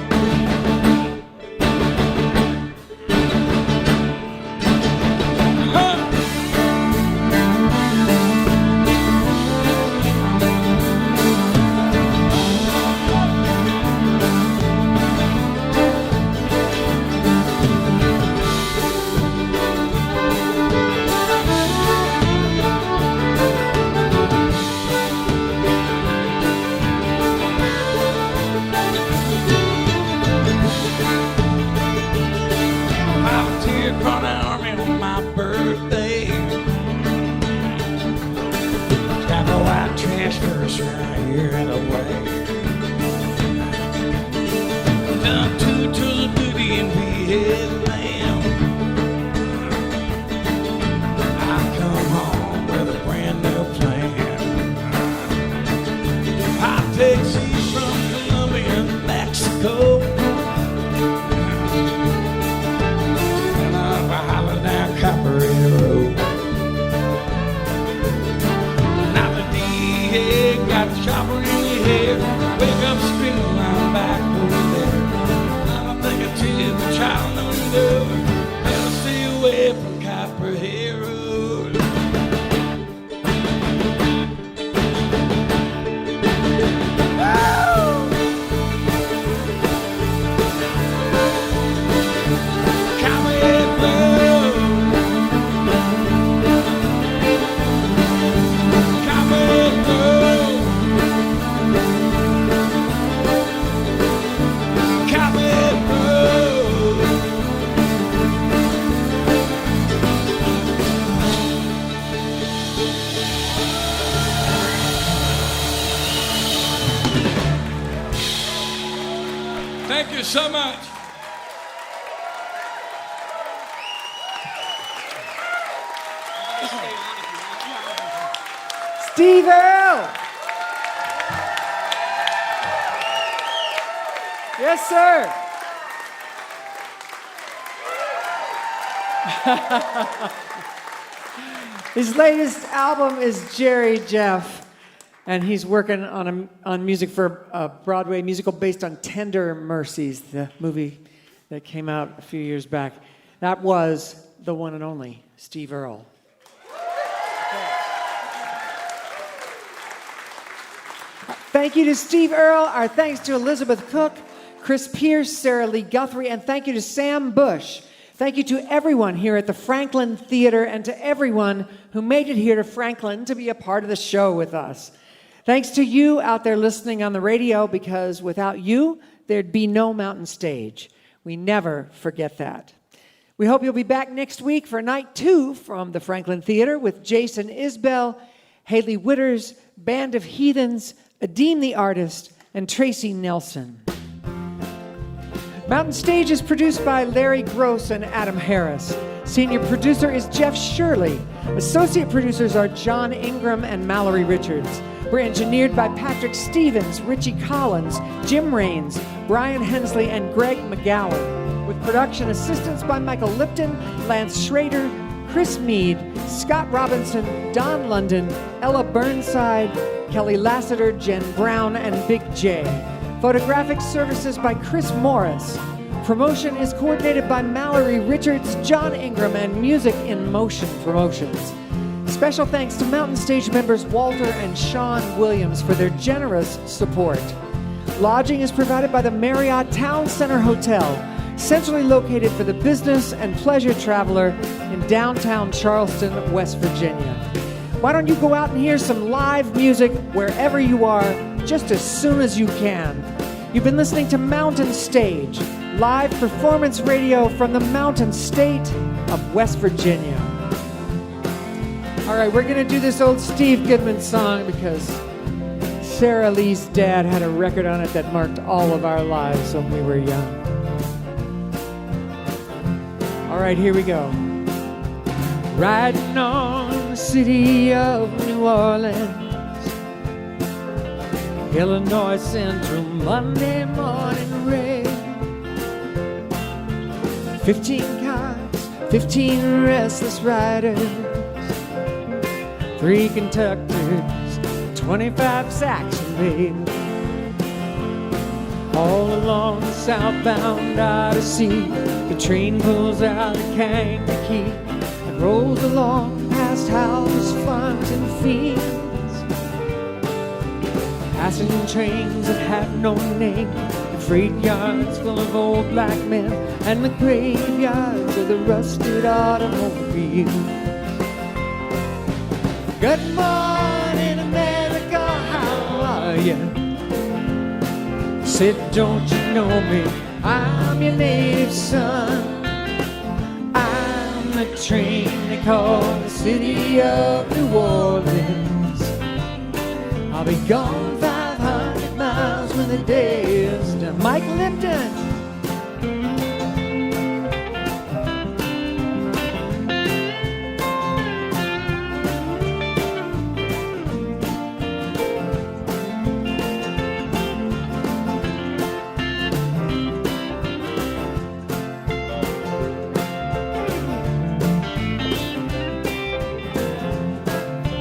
Volunteered for the army on my birthday. Got no white transfers right here in the way. Done 2 tours of duty in Vietnam. I come home with a brand new plan. I taxi from Colombia and Mexico. And up a holler down Copperhead Road. Now the DA got the chopper in the head. Wake up, screaming, I'm back over there. I'm thinking to you, the child knows the door. Better stay away from Copperhead Road. Copperhead Road. Copperhead Road. Copperhead Road. Thank you so much. Steve Earle. Yes, sir. His latest album is Jerry Jeff, and he's working on music for a Broadway musical based on Tender Mercies, the movie that came out a few years back. That was the one and only Steve Earle. Thank you to Steve Earle. Our thanks to Elizabeth Cook, Chris Pierce, Sarah Lee Guthrie, and thank you to Sam Bush. Thank you to everyone here at the Franklin Theater and to everyone who made it here to Franklin to be a part of the show with us. Thanks to you out there listening on the radio, because without you, there'd be no Mountain Stage. We never forget that. We hope you'll be back next week for night 2 from the Franklin Theater with Jason Isbell, Haley Witters, Band of Heathens, Adeem the Artist, and Tracy Nelson. Mountain Stage is produced by Larry Gross and Adam Harris. Senior producer is Jeff Shirley. Associate producers are John Ingram and Mallory Richards. We're engineered by Patrick Stevens, Richie Collins, Jim Raines, Brian Hensley, and Greg McGowan, with production assistance by Michael Lipton, Lance Schrader, Chris Mead, Scott Robinson, Don London, Ella Burnside, Kelly Lassiter, Jen Brown, and Big J. Photographic services by Chris Morris. Promotion is coordinated by Mallory Richards, John Ingram, and Music in Motion Promotions. Special thanks to Mountain Stage members Walter and Sean Williams for their generous support. Lodging is provided by the Marriott Town Center Hotel, centrally located for the business and pleasure traveler in downtown Charleston, West Virginia. Why don't you go out and hear some live music wherever you are, just as soon as you can. You've been listening to Mountain Stage, live performance radio from the Mountain State of West Virginia. All right, we're going to do this old Steve Goodman song because Sarah Lee's dad had a record on it that marked all of our lives when we were young. All right, here we go. Riding on the city of New Orleans, Illinois Central, Monday morning rain. 15 cars, 15 restless riders, 3 conductors, 25 Saxon babes. All along the southbound Odyssey, the train pulls out of Kankakee and rolls along past houses, farms, and fields. Passing trains that have no name, the freight yards full of old black men, and the graveyards of the rusted automobiles. Good morning, America, how are you? Said, don't you know me? I'm I'm your native son. I'm the train they call the city of New Orleans. I'll be gone 500 miles when the day is done. Mike Lipton.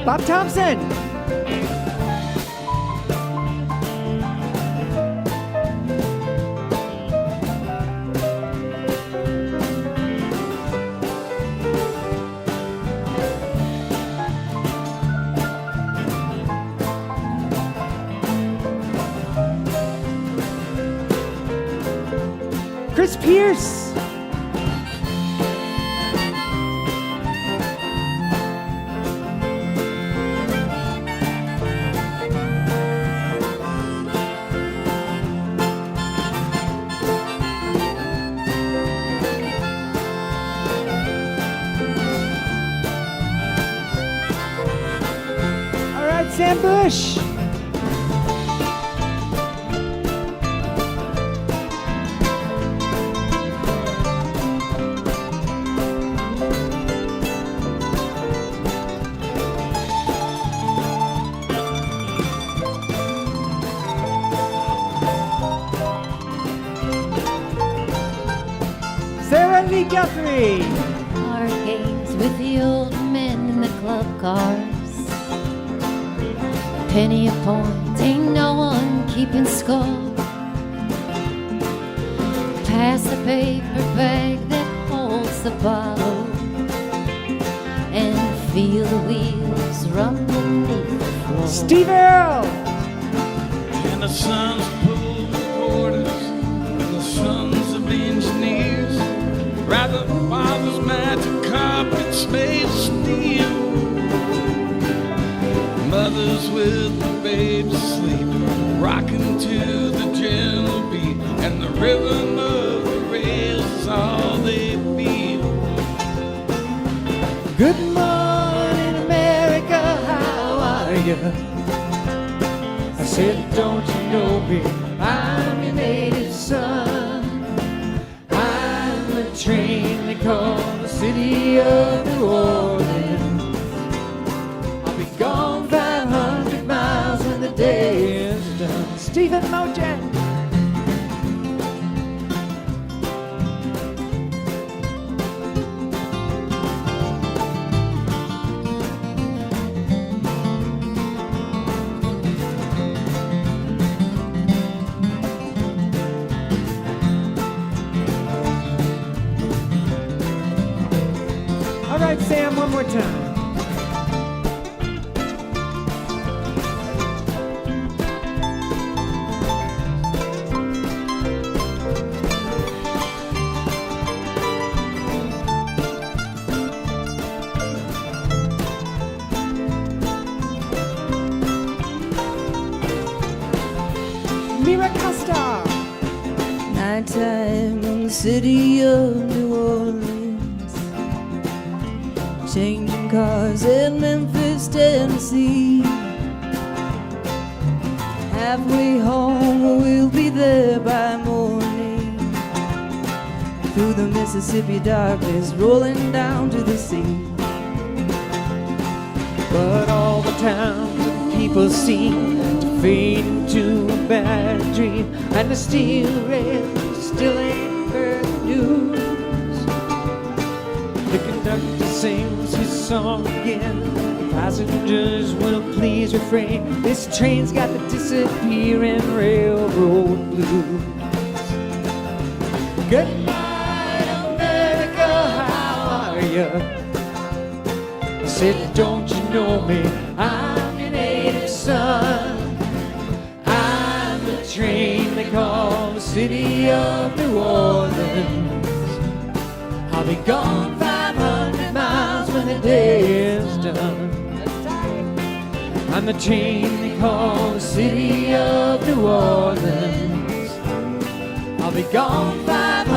Bob Thompson. Chris Pierce. Sam Bush. Sarah Lee Guthrie. Arcades with the old men in the club cars. Penny a point, ain't no one keeping score. Pass the paper bag that holds the bottle, and feel the wheels run beneath the floor. Steve Earle. And the sons of pool reporters, and the sons of engineers, rather than father's magic carpets made of steel. Mothers with the babes asleep, rocking to the gentle beat, and the rhythm of the rails is all they feel. Good morning, America, how are you? I said, don't you know me? I'm your native son. I'm the train they call the city of New Orleans. I'll be gone 500 miles when the day is done. Stephen Mojan. All right, Sam, one more time. Mira Costa. Nighttime in the city of New Orleans, changing cars in Memphis, Tennessee. Halfway home, we'll be there by morning. Through the Mississippi darkness, rolling down to the sea. But all the towns and people seem to fade into a bad dream, and the steel rails still ain't heard the news. The conductor sings his song again. The passengers will please refrain. This train's got the disappearing railroad blues. Good night, America, how are you? I said, don't you know me? I'm your native son. I'm the train they call the city of New Orleans. I'll be gone 500 miles when the day is done. I'm the train they call the city of New Orleans. I'll be gone 500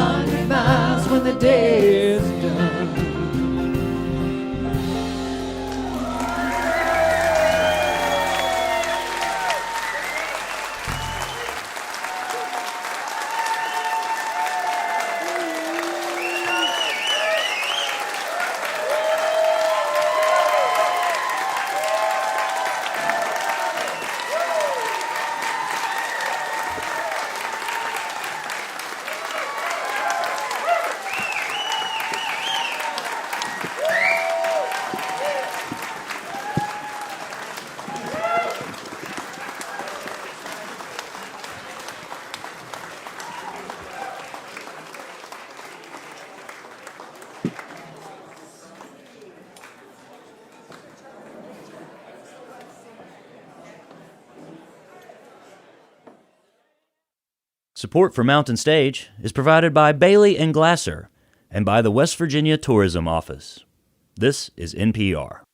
day is done. Support for Mountain Stage is provided by Bailey and Glasser and by the West Virginia Tourism Office. This is NPR.